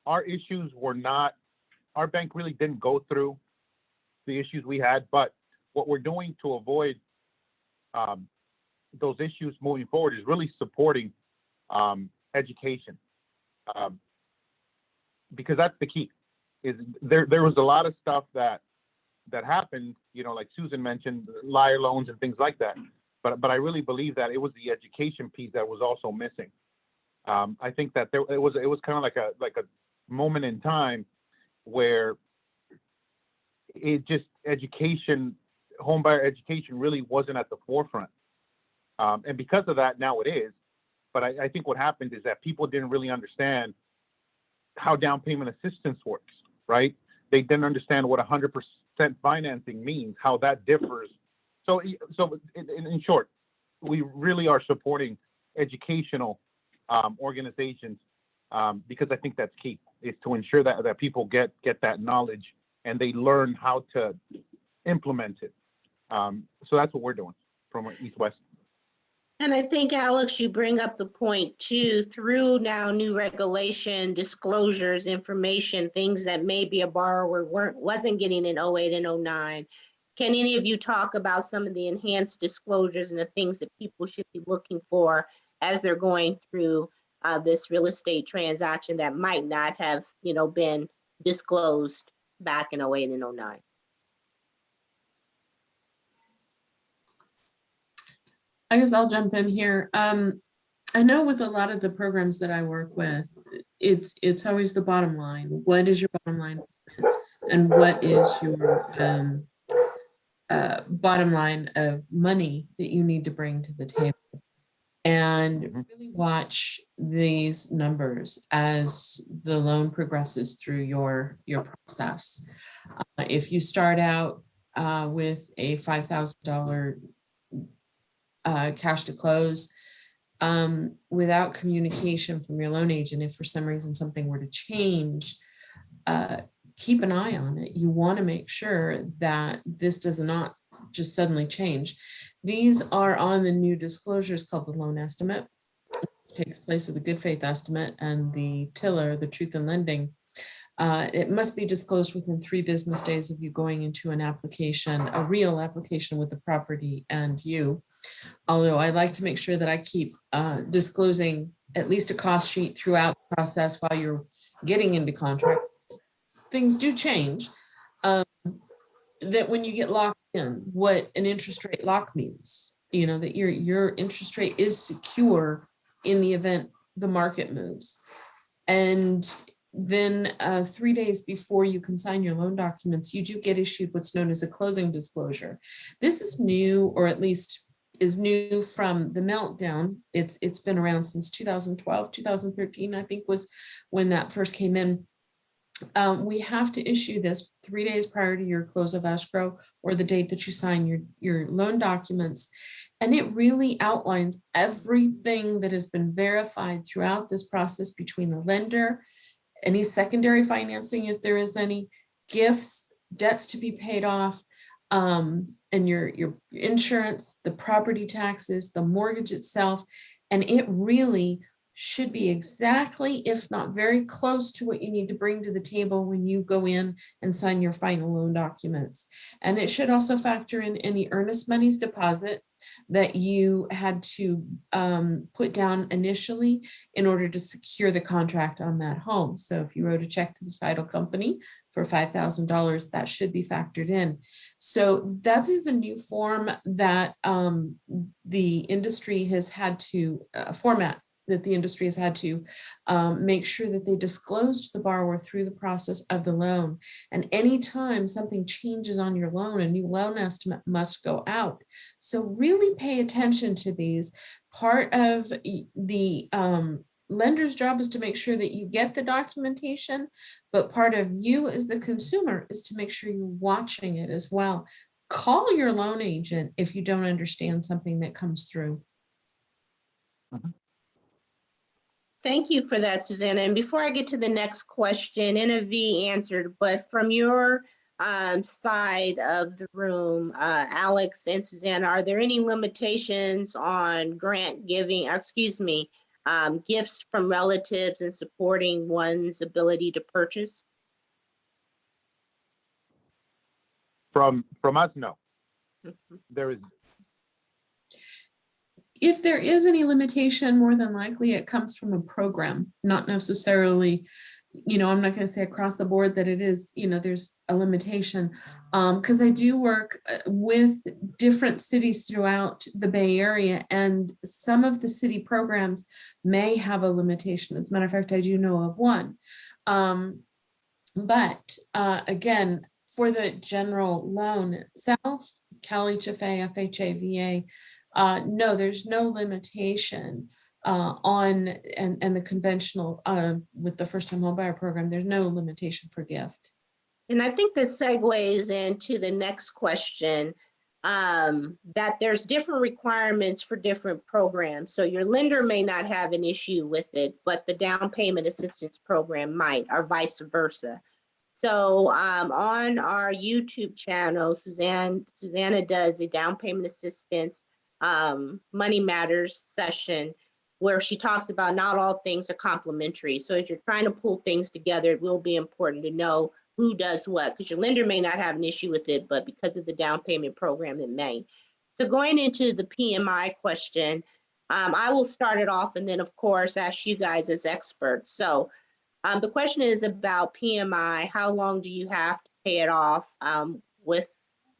our issues were not, our bank really didn't go through the issues we had, but what we're doing to avoid those issues moving forward is really supporting education, because that's the key. Is there was a lot of stuff that happened, you know, like Susan mentioned, liar loans and things like that. But I really believe that it was the education piece that was also missing. I think that it was kind of like a moment in time where it just home buyer education really wasn't at the forefront. And because of that, now it is. But I think what happened is that people didn't really understand how down payment assistance works, right? They didn't understand what 100% financing means, how that differs. So in short, we really are supporting educational organizations, because I think that's key, is to ensure that people get that knowledge and they learn how to implement it. So that's what we're doing from East West. And I think, Alex, you bring up the point too, through now new regulation, disclosures, information, things that maybe a borrower wasn't getting in 08 and 09. Can any of you talk about some of the enhanced disclosures and the things that people should be looking for as they're going through this real estate transaction that might not have, you know, been disclosed back in 08 and 09? I guess I'll jump in here. I know with a lot of the programs that I work with, it's always the bottom line. What is your bottom line? And what is your bottom line of money that you need to bring to the table? And really watch these numbers as the loan progresses through your process. If you start out with a $5,000 cash to close, without communication from your loan agent, if for some reason something were to change, keep an eye on it. You want to make sure that this does not just suddenly change. These are on the new disclosures called the loan estimate. It takes place of the good faith estimate and the TILR, the truth in lending. It must be disclosed within 3 business days of you going into an application, a real application with the property and you. Although I like to make sure that I keep disclosing at least a cost sheet throughout the process while you're getting into contract. Things do change. That when you get locked in, what an interest rate lock means, you know, that your interest rate is secure in the event the market moves. And then 3 days before you can sign your loan documents, you do get issued what's known as a closing disclosure. This is new, or at least is new from the meltdown. It's been around since 2012, 2013, I think was when that first came in. We have to issue this 3 days prior to your close of escrow or the date that you sign your loan documents. And it really outlines everything that has been verified throughout this process between the lender, any secondary financing, if there is any, gifts, debts to be paid off, and your insurance, the property taxes, the mortgage itself. And it really should be exactly, if not very close to what you need to bring to the table when you go in and sign your final loan documents. And it should also factor in any earnest monies deposit that you had to put down initially in order to secure the contract on that home. So if you wrote a check to the title company for $5,000, that should be factored in. So that is a new form that the industry has had to format, that the industry has had to make sure that they disclose to the borrower through the process of the loan. And anytime something changes on your loan, a new loan estimate must go out. So really pay attention to these. Part of the lender's job is to make sure that you get the documentation, but part of you as the consumer is to make sure you're watching it as well. Call your loan agent if you don't understand something that comes through. Thank you for that, Susanna. And before I get to the next question, NAV answered, but from your side of the room, Alex and Susanna, are there any limitations on grant giving, gifts from relatives and supporting one's ability to purchase? From us, no, Mhm. there is. If there is any limitation, more than likely it comes from a program, not necessarily, I'm not going to say across the board that it is, there's a limitation. Because I do work with different cities throughout the Bay Area, and some of the city programs may have a limitation. As a matter of fact, I do know of one. But again, for the general loan itself, Cal HFA, FHA, VA, no, there's no limitation on, and the conventional, with the first time home buyer program, there's no limitation for gift. And I think this segues into the next question, that there's different requirements for different programs. So your lender may not have an issue with it, but the down payment assistance program might, or vice versa. So on our YouTube channel, Susanna does a down payment assistance Money Matters session where she talks about not all things are complementary. So as you're trying to pull things together, it will be important to know who does what, because your lender may not have an issue with it, but because of the down payment program, it may. So going into the PMI question, I will start it off and then of course ask you guys as experts. So the question is about PMI. How long do you have to pay it off with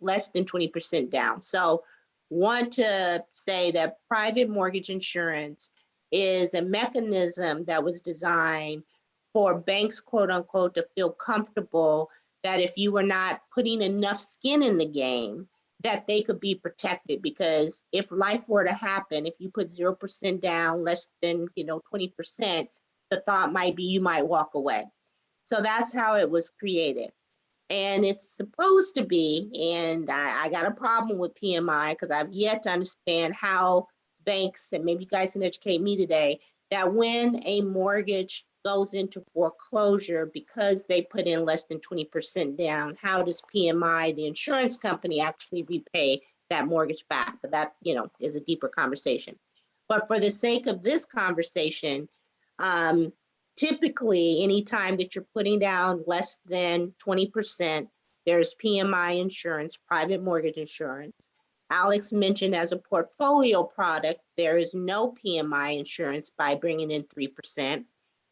less than 20% down? So want to say that private mortgage insurance is a mechanism that was designed for banks, quote unquote, to feel comfortable that if you were not putting enough skin in the game, that they could be protected. Because if life were to happen, if you put 0% down, less than 20%, the thought might be you might walk away. So that's how it was created. And it's supposed to be, and I got a problem with PMI because I've yet to understand how banks, and maybe you guys can educate me today, that when a mortgage goes into foreclosure because they put in less than 20% down, how does PMI, the insurance company, actually repay that mortgage back? But that, is a deeper conversation. But for the sake of this conversation, typically, anytime that you're putting down less than 20%, there's PMI insurance, private mortgage insurance. Alex mentioned as a portfolio product, there is no PMI insurance by bringing in 3%.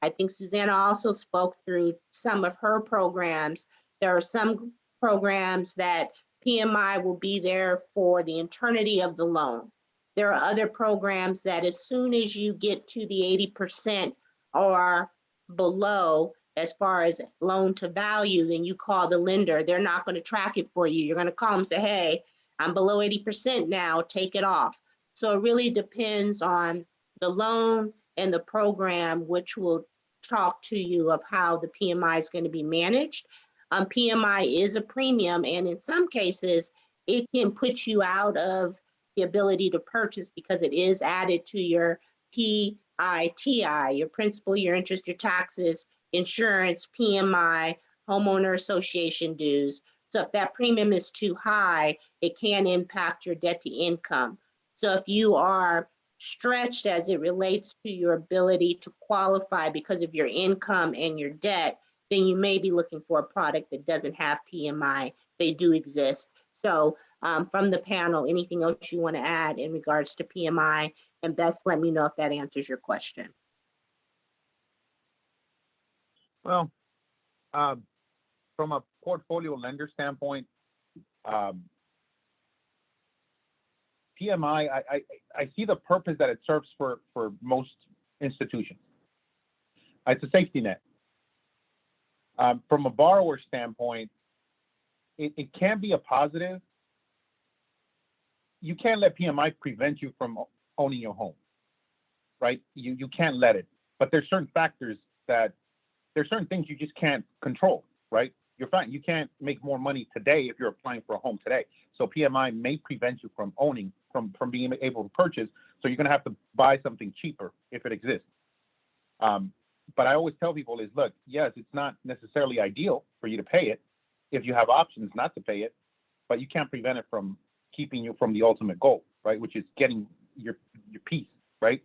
I think Susanna also spoke through some of her programs. There are some programs that PMI will be there for the eternity of the loan. There are other programs that as soon as you get to the 80% or below, as far as loan to value, then you call the lender. They're not going to track it for you. You're going to call them and say, hey, I'm below 80% now, take it off. So it really depends on the loan and the program, which will talk to you of how the PMI is going to be managed. PMI is a premium, and in some cases, it can put you out of the ability to purchase because it is added to your PITI, your principal, your interest, your taxes, insurance, PMI, homeowner association dues. So if that premium is too high, it can impact your debt to income. So if you are stretched as it relates to your ability to qualify because of your income and your debt, then you may be looking for a product that doesn't have PMI. They do exist. So from the panel, anything else you want to add in regards to PMI? And best let me know if that answers your question. Well, from a portfolio lender standpoint, PMI, I see the purpose that it serves for most institutions. It's a safety net. From a borrower standpoint, it can be a positive. You can't let PMI prevent you from owning your home, right? You can't let it. But there's certain factors there's certain things you just can't control, right? You're fine. You can't make more money today if you're applying for a home today. So PMI may prevent you from owning, from being able to purchase. So you're going to have to buy something cheaper if it exists. But I always tell people is, look, yes, it's not necessarily ideal for you to pay it if you have options not to pay it, but you can't prevent it from keeping you from the ultimate goal, right? Which is getting your peace, right?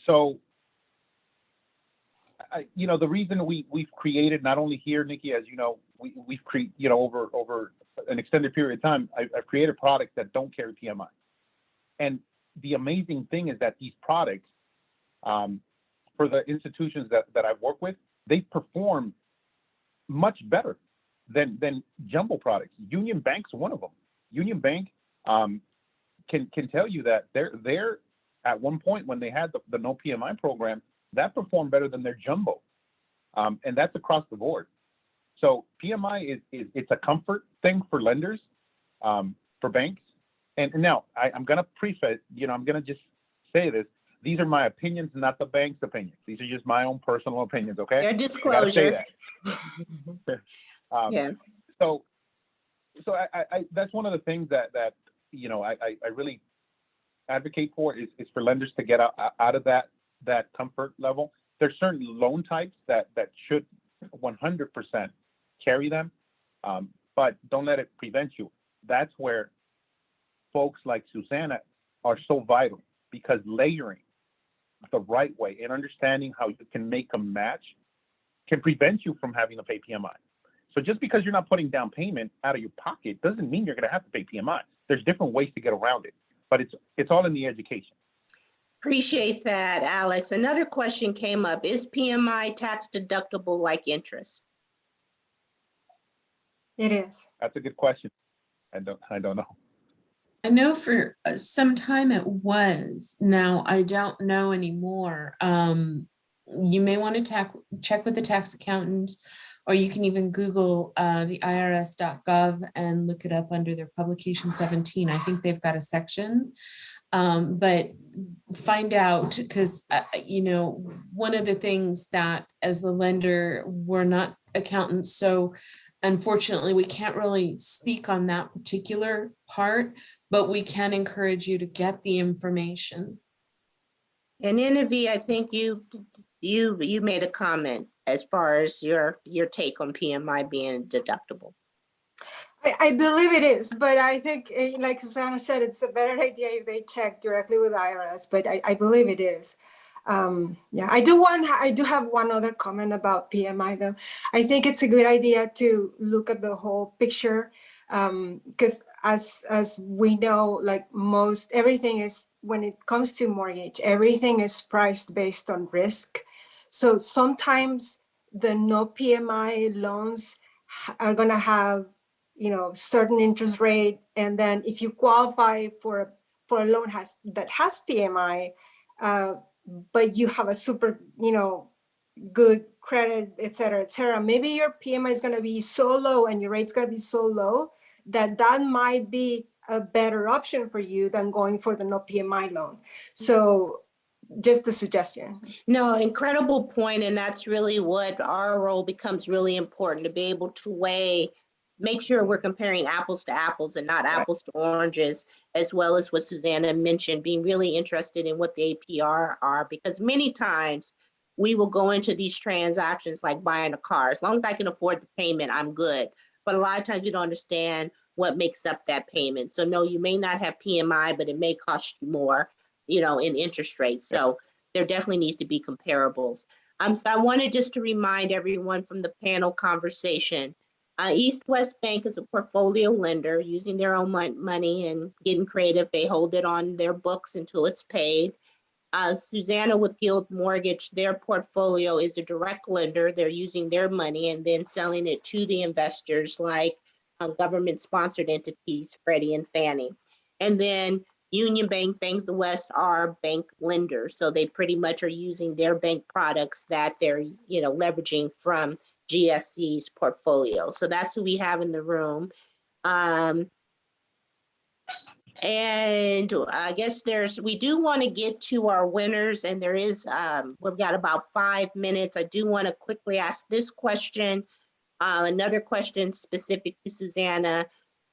So the reason we've created, not only here, Nikki, as you know, we've created, over an extended period of time, I've created products that don't carry PMI. And the amazing thing is that these products, for the institutions that I've worked with, they perform much better than jumbo products. Union Bank's one of them. Union Bank can tell you that they're at one point when they had the no PMI program, that performed better than their jumbo, and that's across the board. So PMI is it's a comfort thing for lenders, for banks. And now I'm going to preface, I'm going to just say this. These are my opinions, not the bank's opinions. These are just my own personal opinions, okay? Their I gotta say disclosure. that. Yeah. So I that's one of the things that I really advocate for is for lenders to get out of that comfort level. There's certain loan types that should 100% carry them, but don't let it prevent you. That's where folks like Susana are so vital, because layering the right way and understanding how you can make a match can prevent you from having to pay PMI. So just because you're not putting down payment out of your pocket doesn't mean you're going to have to pay PMI. There's different ways to get around it, but it's all in the education. Appreciate that, Alex. Another question came up. Is PMI tax deductible like interest? It is. That's a good question. I don't know. I know for some time it was. Now I don't know anymore. You may want to check with the tax accountant, or you can even Google the IRS.gov and look it up under their publication 17. I think they've got a section, but find out, because one of the things that as the lender, we're not accountants, so unfortunately we can't really speak on that particular part, but we can encourage you to get the information. And Genevieve, I think you made a comment as far as your take on PMI being deductible. I believe it is, but I think, like Susana said, it's a better idea if they check directly with IRS, but I believe it is. Yeah, I do have one other comment about PMI though. I think it's a good idea to look at the whole picture, because as we know, like everything is, when it comes to mortgage, everything is priced based on risk. So sometimes the no PMI loans are going to have, certain interest rate. And then if you qualify for a loan that has PMI, but you have a super, good credit, et cetera, maybe your PMI is going to be so low and your rate's going to be so low that might be a better option for you than going for the no PMI loan. So just a suggestion. No, incredible point. And that's really what our role becomes really important, to be able to make sure we're comparing apples to apples and not apples to oranges, as well as what Susana mentioned, being really interested in what the APR are, because many times we will go into these transactions like buying a car. As long as I can afford the payment, I'm good. But a lot of times you don't understand what makes up that payment. So no, you may not have PMI, but it may cost you more, in interest rates. So there definitely needs to be comparables. So I wanted just to remind everyone from the panel conversation, East West Bank is a portfolio lender using their own money and getting creative. They hold it on their books until it's paid. Susana with Guild Mortgage, their portfolio is a direct lender. They're using their money and then selling it to the investors like government-sponsored entities, Freddie and Fannie. And then Union Bank, Bank of the West are bank lenders. So they pretty much are using their bank products that they're, leveraging from GSC's portfolio. So that's who we have in the room. And I guess we do want to get to our winners, and there is, we've got about 5 minutes. I do want to quickly ask this question. Another question specific to Susana.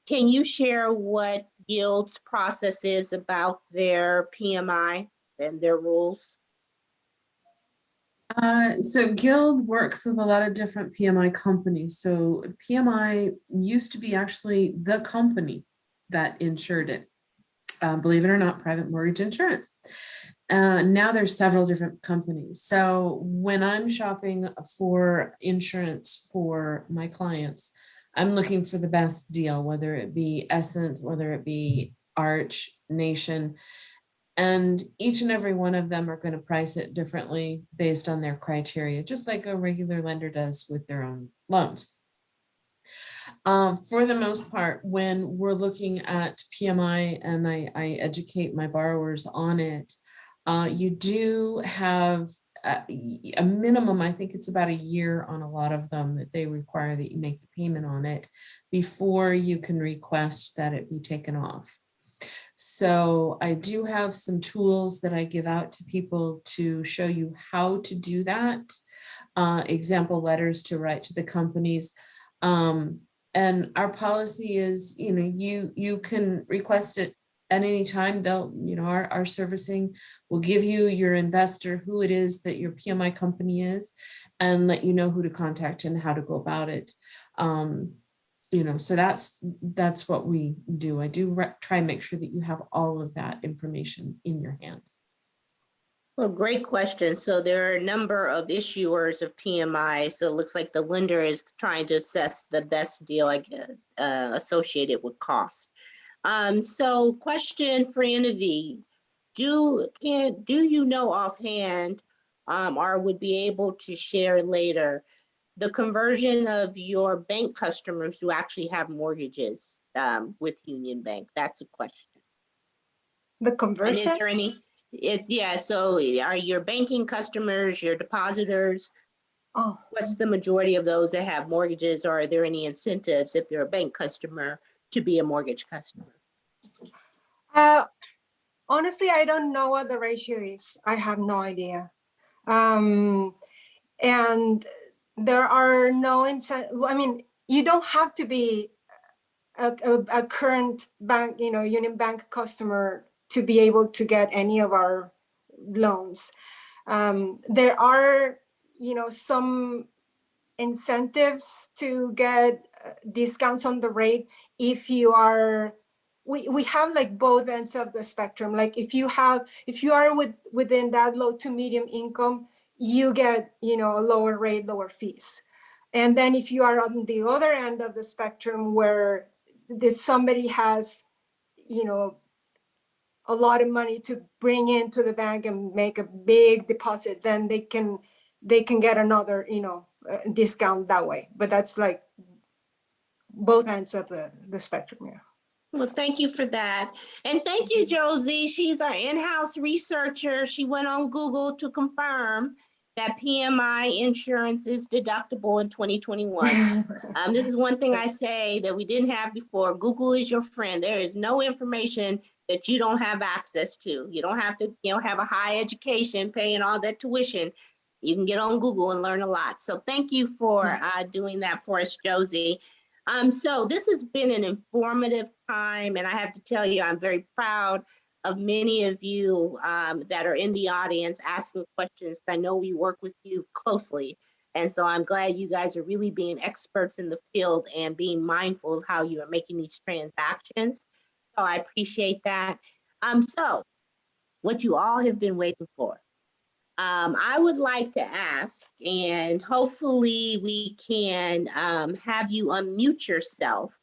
Can you share what Guild's process is about their PMI and their rules? So Guild works with a lot of different PMI companies. So PMI used to be actually the company that insured it. Believe it or not, private mortgage insurance. Now there's several different companies. So when I'm shopping for insurance for my clients, I'm looking for the best deal, whether it be Essence, whether it be Arch, Nation, and each and every one of them are going to price it differently based on their criteria, just like a regular lender does with their own loans. For the most part, when we're looking at PMI and I educate my borrowers on it, you do have a minimum, I think it's about a year on a lot of them that they require that you make the payment on it before you can request that it be taken off. So I do have some tools that I give out to people to show you how to do that. Example letters to write to the companies. And our policy is, you can request it at any time. They'll, our servicing will give you your investor, who it is that your PMI company is, and let you know who to contact and how to go about it. So that's what we do. I do try and make sure that you have all of that information in your hand. Well, great question. So there are a number of issuers of PMI. So it looks like the lender is trying to assess the best deal associated with cost. So question for Innovi, do you know offhand, or would be able to share later, the conversion of your bank customers who actually have mortgages with Union Bank? That's a question. The And conversion? is there any? So are your banking customers, your depositors, Oh, what's the majority of those that have mortgages, or are there any incentives if you're a bank customer to be a mortgage customer? honestly, I don't know what the ratio is. I have no idea. And there are no incentives. I mean, you don't have to be a current bank, Union Bank customer to be able to get any of our loans. There are, some incentives to get discounts on the rate if you are, we have like both ends of the spectrum. Like if you are within that low to medium income, you get, a lower rate, lower fees. And then if you are on the other end of the spectrum where somebody has, a lot of money to bring into the bank and make a big deposit, then they can get another, discount that way. But that's like both ends of the spectrum. Yeah. Well, thank you for that. And thank you, Josie. She's our in-house researcher. She went on Google to confirm that PMI insurance is deductible in 2021. This is one thing I say that we didn't have before. Google is your friend. There is no information that you don't have access to. You don't have to, have a high education, paying all that tuition. You can get on Google and learn a lot. So thank you for doing that for us, Josie. So this has been an informative time, and I have to tell you, I'm very proud of many of you that are in the audience asking questions. I know we work with you closely, and so I'm glad you guys are really being experts in the field and being mindful of how you are making these transactions. So I appreciate that. So what you all have been waiting for. I would like to ask, and hopefully we can have you unmute yourself,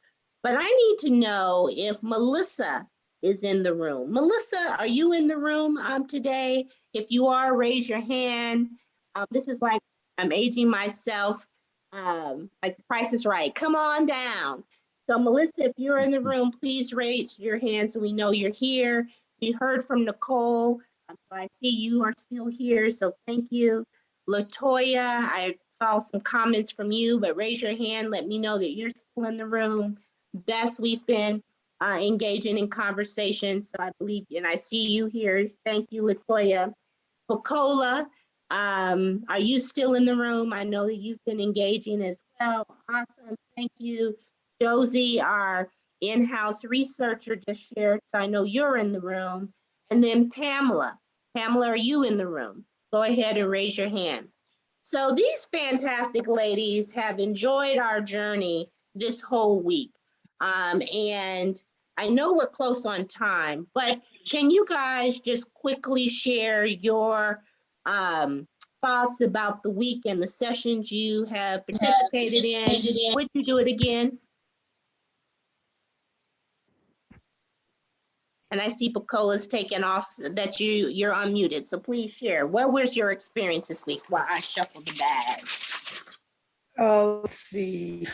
but I need to know if Melissa is in the room. Melissa, are you in the room today? If you are, raise your hand. This is like I'm aging myself, like the Price is Right. Come on down. So Melissa, if you're in the room, please raise your hand so we know you're here. We heard from Nicole. So I see you are still here, so thank you. Latoya, I saw some comments from you, but raise your hand. Let me know that you're still in the room. Bess, we've been engaging in conversation, so I believe, and I see you here. Thank you, Latoya. Pacola, are you still in the room? I know that you've been engaging as well. Awesome, thank you. Josie, our in-house researcher, just shared, so I know you're in the room. And then Pamela. Pamela, are you in the room? Go ahead and raise your hand. So these fantastic ladies have enjoyed our journey this whole week. And I know we're close on time, but can you guys just quickly share your thoughts about the week and the sessions you have participated in? Would you do it again? And I see Pacola's taken off, that you're unmuted, so please share. What was your experience this week while I shuffle the bag? Oh, let's see.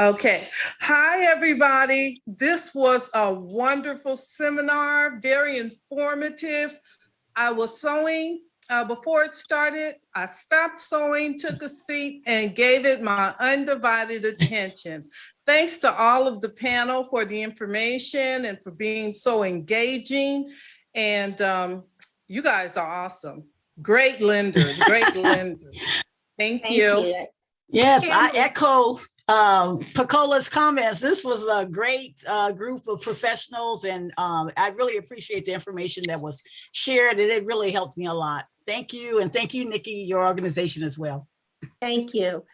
Okay. Hi, everybody. This was a wonderful seminar, very informative. I was sewing. Before it started, I stopped sewing, took a seat, and gave it my undivided attention. Thanks to all of the panel for the information and for being so engaging. And you guys are awesome. Great lenders, great lenders. Thank you. Yes, I echo Pacola's comments. This was a great group of professionals, and I really appreciate the information that was shared, and it really helped me a lot. Thank you, and thank you, Nikki, your organization as well. Thank you.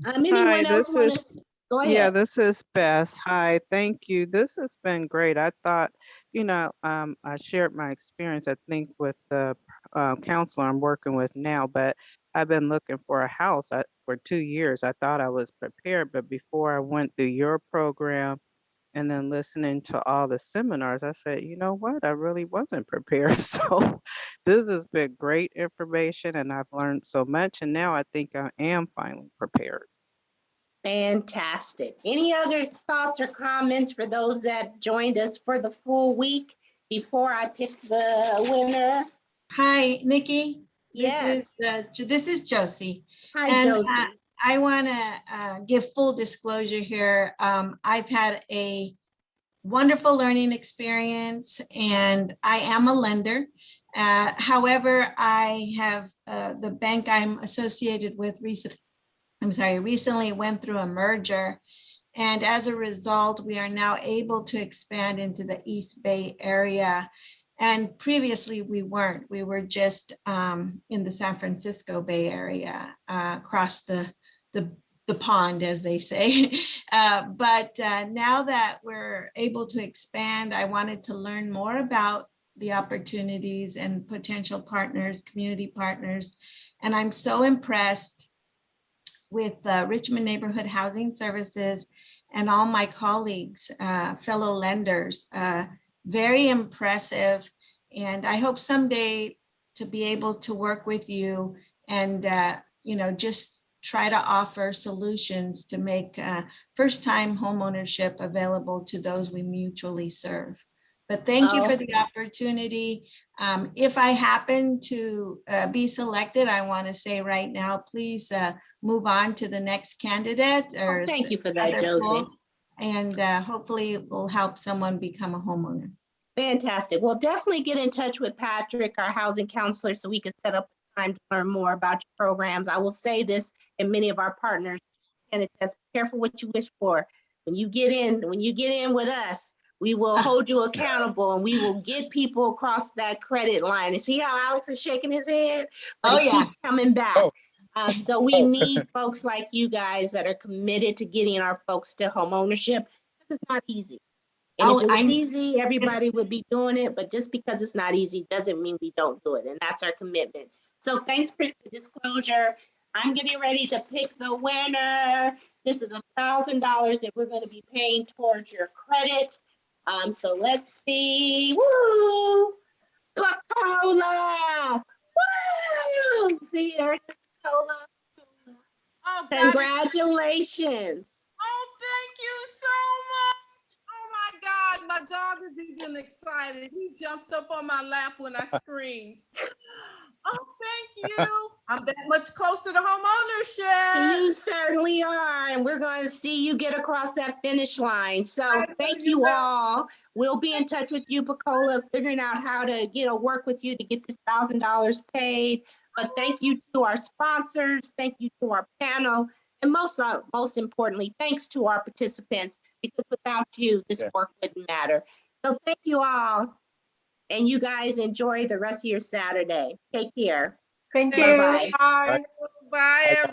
Anyone else want to go ahead? Yeah, this is Bess. Hi, thank you. This has been great. I thought, I shared my experience, I think, with the counselor I'm working with now, but I've been looking for a house for 2 years. I thought I was prepared, but before I went through your program and then listening to all the seminars, I said, you know what? I really wasn't prepared. So this has been great information and I've learned so much. And now I think I am finally prepared. Fantastic. Any other thoughts or comments for those that joined us for the full week before I pick the winner? Hi, Nikki. Yes. This is Josie. Hi, And, Josie. I want to give full disclosure here. I've had a wonderful learning experience and I am a lender. However, I have the bank I'm associated with recently went through a merger. And as a result, we are now able to expand into the East Bay area. And previously we weren't. We were just in the San Francisco Bay Area, across the pond, as they say. But now that we're able to expand, I wanted to learn more about the opportunities and potential partners, community partners. And I'm so impressed with Richmond Neighborhood Housing Services and all my colleagues, fellow lenders. Very impressive. And I hope someday to be able to work with you and, just try to offer solutions to make first-time homeownership available to those we mutually serve. But thank you for the opportunity. If I happen to be selected, I want to say right now, please move on to the next candidate. Thank you for that, Josie. And hopefully it will help someone become a homeowner. Fantastic. Well, definitely get in touch with Patrick, our housing counselor, so we can set up time to learn more about your programs. I will say this, and many of our partners, and it's just careful what you wish for. When you get in with us, we will hold you accountable and we will get people across that credit line. And see how Alex is shaking his head? But he keeps coming back. So we need folks like you guys that are committed to getting our folks to home ownership. This is not easy. And if it was easy, everybody would be doing it. But just because it's not easy doesn't mean we don't do it. And that's our commitment. So thanks for the disclosure. I'm getting ready to pick the winner. This is $1,000 that we're going to be paying towards your credit. So let's see. Woo! Pacola! Woo! See, there's Pacola. Oh, Congratulations. Oh, thank you so much. Oh my God, my dog is even excited. He jumped up on my lap when I screamed. Oh, thank you. I'm that much closer to home ownership. You certainly are. And we're going to see you get across that finish line. So thank you all. We'll be in touch with you, Pacola, figuring out how to, work with you to get this $1,000 paid. But thank you to our sponsors. Thank you to our panel. And most importantly, thanks to our participants, because without you, this work wouldn't matter. So thank you all. And you guys enjoy the rest of your Saturday. Take care. Thank you. Bye-bye. Bye. Bye.